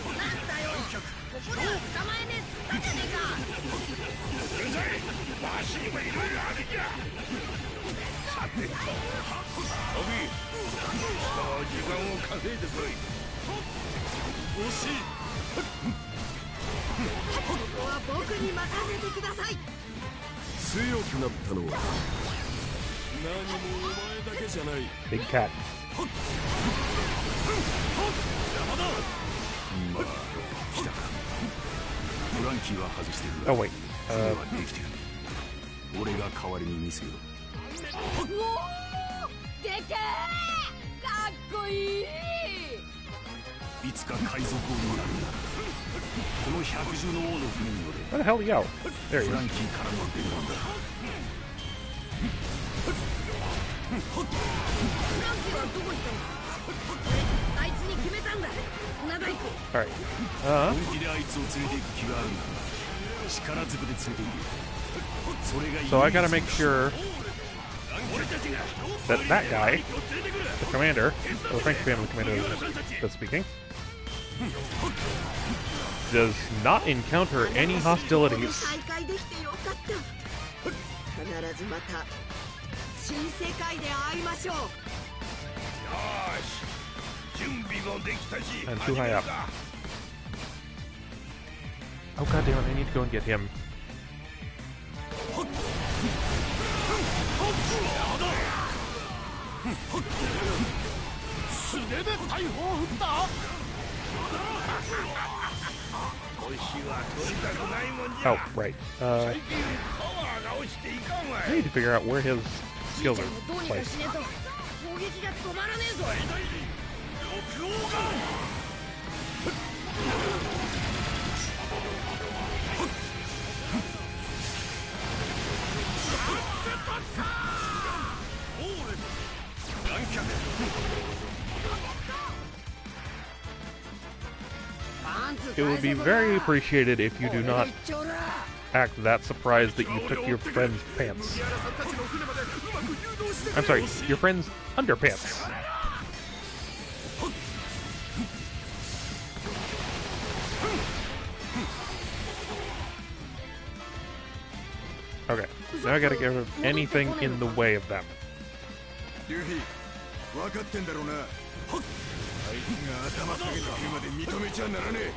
だよここでは捕まえねえっつったじゃねえかうるさいわしにもいろいろあるじゃさてオビ時間を稼いでこい惜しいここは僕に任せてください強くなったのは何もお前だけじゃない。 Big cat. まあ来たかフランキーは外してる Oh が wait. 船はできてる俺が代わりに見せよううおーでけえかっこいいいつか海賊王になるんだこの百獣の王の船に乗れ Where the hell did he go? There he フラ is. ンキーからの伝言だフランキーはどこ行ったんだ俺あいつに決めたんだ船大工 All right. 本気であいつを連れて行く気があるなら力ずくで連れて行けそれが So I gotta make sure 俺たちが that that guy, the commander, or the French family commander that's speaking, does not encounter any hostilities. 再会できてよかった必ずまた新世界で会いましょうよし準備もできたし I'm too high up. Oh god damn it, I need to go and get him. 素手で大砲を撃った腰は取りたくないもんじ Oh, ゃ right. パワーが落ちていかんわ I need to figure out where his じい skills ちゃ are んもどうにか placed. しねえと攻撃が止まらねえぞ六王が It would be very appreciated if you do not act that surprised that you took your friend's pants. I'm sorry, your friend's underpants. Okay, now I gotta get rid of anything in the way of them. ルフィ分かってんだろうな。あいつが頭下げてくるまで認めちゃならねえ。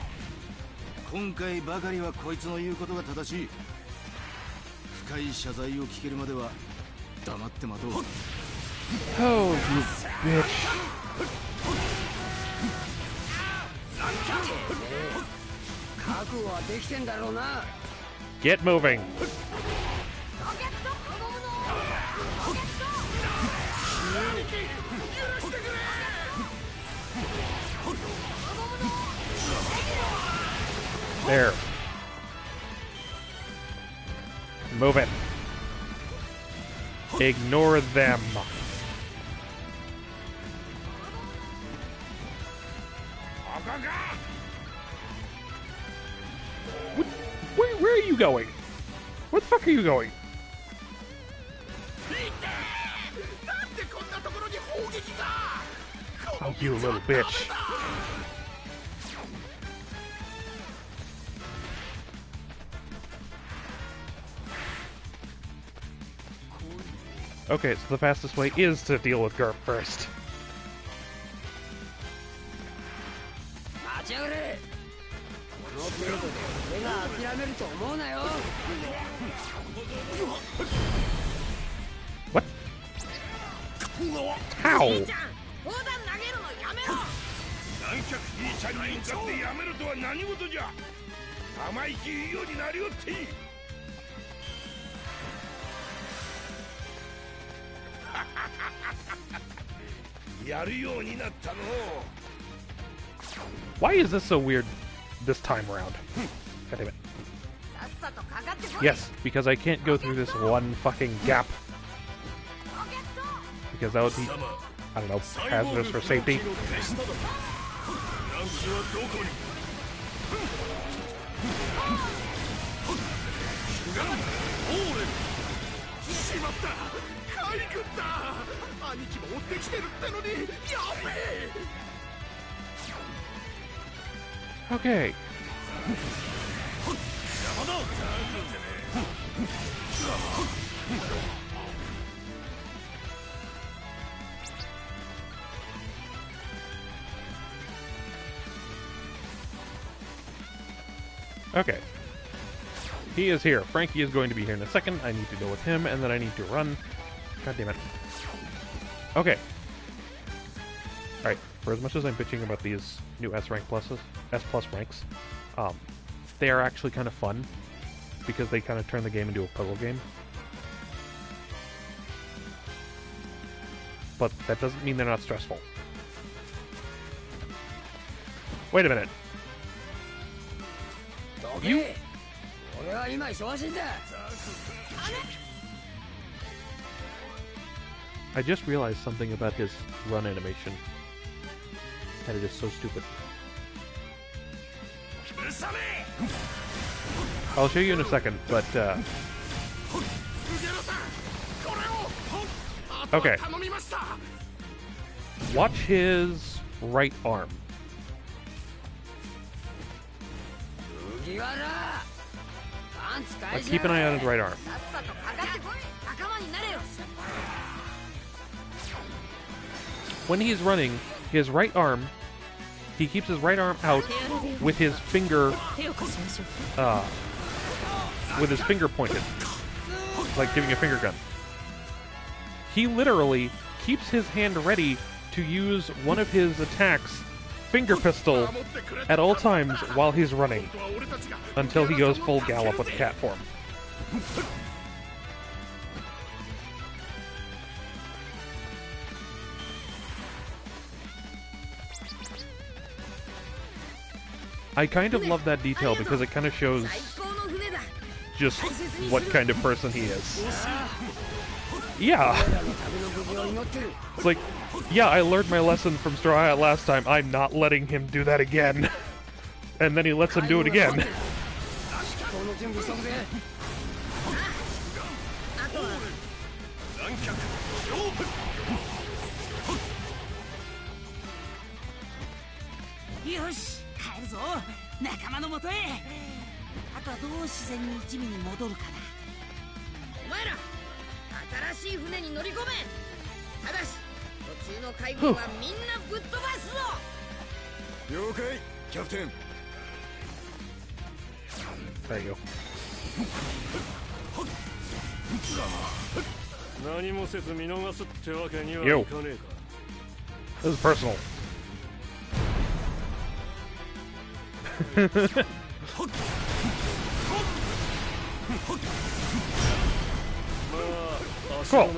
今回ばかりはこいつの言うことが正しい深い謝罪を聞けるまでは黙って待とう Oh, you bitch. 覚悟はできてんだろうな Get moving. There. Move it. Ignore them. Where are you going? Where the fuck are you going? Oh, you little bitch. Okay, so the fastest way is to deal with Garp first. 待ちやがれこの程度で俺が諦めると思うなよ What? じい How? ちゃん砲弾投げるのやめろ南極じいちゃんに向かってやめるとは何事じゃ生意気言うようになりおっていいやるようになったの Why is this so weird this time around? God damn it. さっさとかかってこい Yes, because I can't go through this one fucking gap. Because that would be, I don't know, hazardous for safety. フランキーはどこにしまった、海軍だ。兄貴も追ってきてるってのに、やべえ。 Okay. Okay. He is here. Frankie is going to be here in a second. I need to go with him, and then I need to run. God damn it. Okay. Alright, for as much as I'm bitching about these new S plus ranks, they are actually kind of fun, because they kind of turn the game into a puzzle game. But that doesn't mean they're not stressful. Wait a minute. You... I just realized something about his run animation. That it is so stupid. I'll show you in a second, but okay. Watch his right arm. Like, keep an eye on his right arm. When he's running, his right arm, he keeps his right arm out with his finger, pointed, like giving a finger gun. He literally keeps his hand ready to use one of his attacks, finger pistol, at all times while he's running, until he goes full gallop with cat form. I kind of love that detail because it kind of shows just what kind of person he is. Yeah. It's like, yeah, I learned my lesson from Straw Hat last time. I'm not letting him do that again. And then he lets him do it again. There you go. Yo. This is personal. Cool.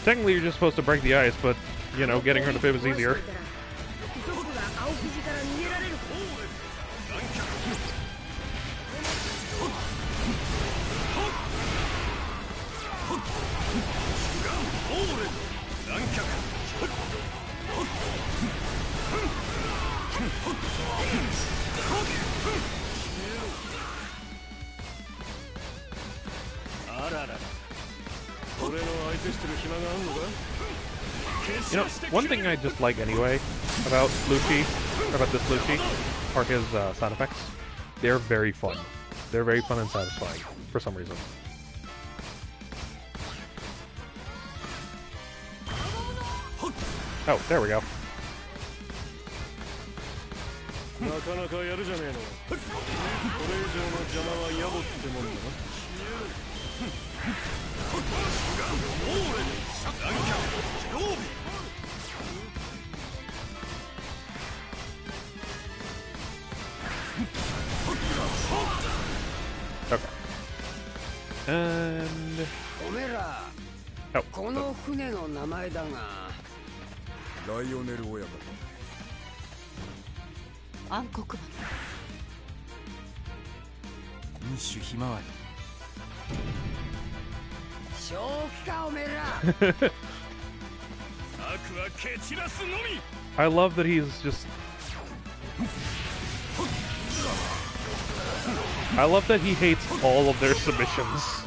Technically, you're just supposed to break the ice, but, you know, getting rid of it was easier. You know, one thing I just like anyway about Lucci, about this Lucci, are his sound effects. They're very fun. They're very fun and satisfying, for some reason. Oh, there we go. Okay. And... oh. この船の名前だがライオネル親方暗黒幕ムッシュひまわり正気かおめえら I love that he's just I love that he hates all of their submissions.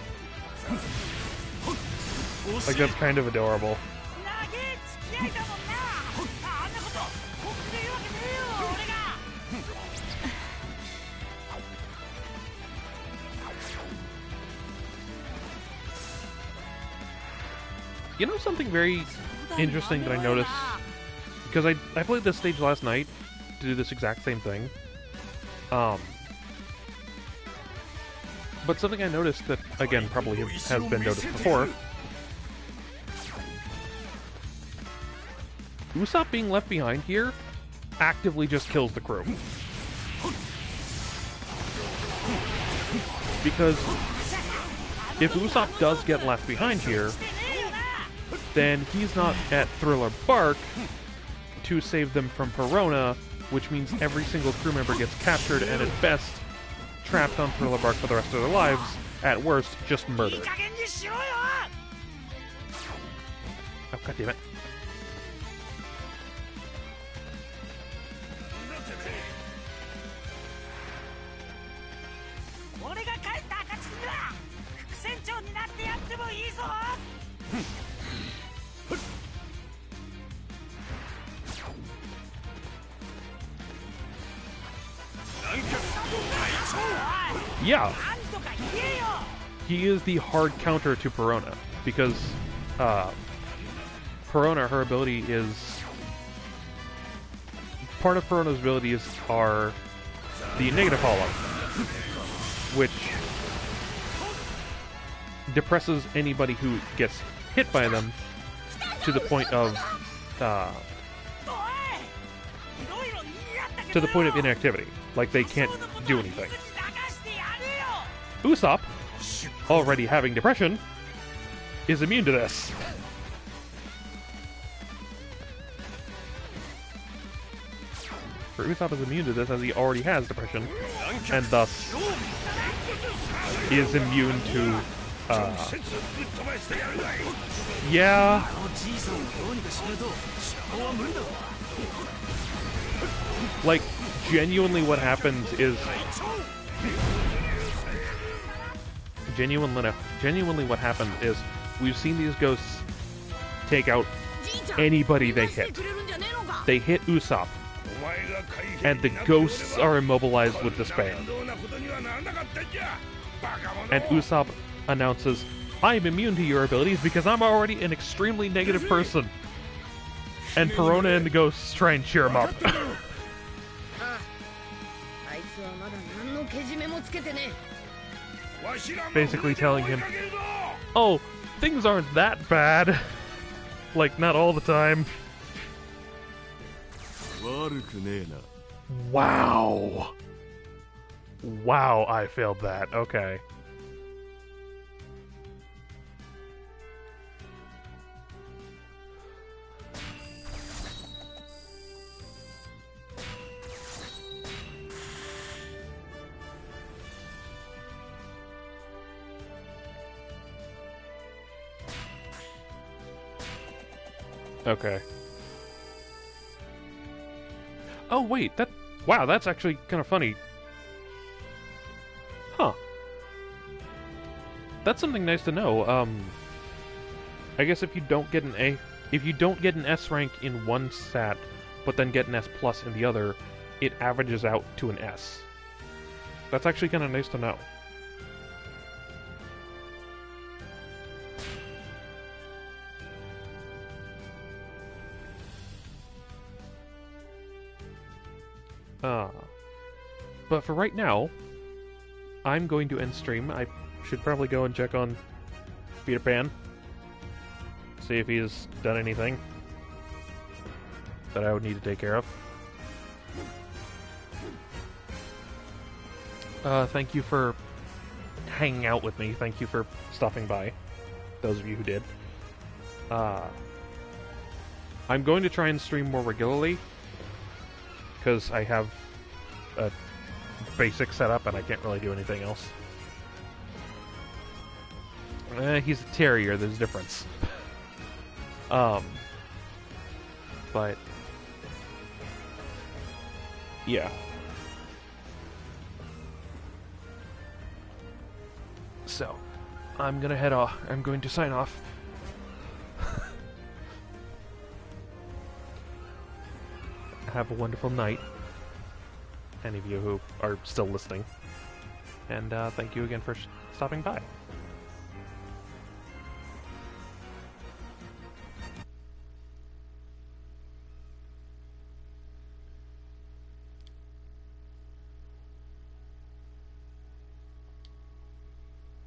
Like, that's kind of adorable. You know something very interesting that I noticed? Because I played this stage last night to do this exact same thing. But something I noticed that, again, probably has been noticed before. Usopp being left behind here actively just kills the crew. Because if Usopp does get left behind here, then he's not at Thriller Bark to save them from Perona, which means every single crew member gets captured and at best trapped on Thriller Bark for the rest of their lives, at worst, just murdered. Oh, god damn it. Yeah. He is the hard counter to Perona, because Perona, her ability is... Part of Perona's abilities are the negative hollow, which depresses anybody who gets hit by them to the point of inactivity. Like, they can't do anything. Usopp, already having depression, is immune to this. For Usopp is immune to this as he already has depression, and thus is immune to, yeah. Like, genuinely what happens is... Genuinely what happens is we've seen these ghosts take out anybody they hit. They hit Usopp, and the ghosts are immobilized with despair. And Usopp announces, I'm immune to your abilities because I'm already an extremely negative person. And Perona and the ghosts try and cheer him up. Basically telling him, oh, things aren't that bad. Like, not all the time. Wow. Wow, I failed that. Okay. Okay. Oh, wait, wow, that's actually kind of funny. Huh. That's something nice to know. I guess if you don't get an S rank in one stat, but then get an S plus in the other, it averages out to an S. That's actually kind of nice to know. But for right now, I'm going to end stream. I should probably go and check on Peter Pan. See if he's done anything that I would need to take care of. Thank you for hanging out with me. Thank you for stopping by, those of you who did. I'm going to try and stream more regularly, because I have a basic setup and I can't really do anything else. He's a terrier, there's a difference. But yeah. So, I'm gonna head off. I'm going to sign off. Have a wonderful night, any of you who are still listening. And thank you again for stopping by.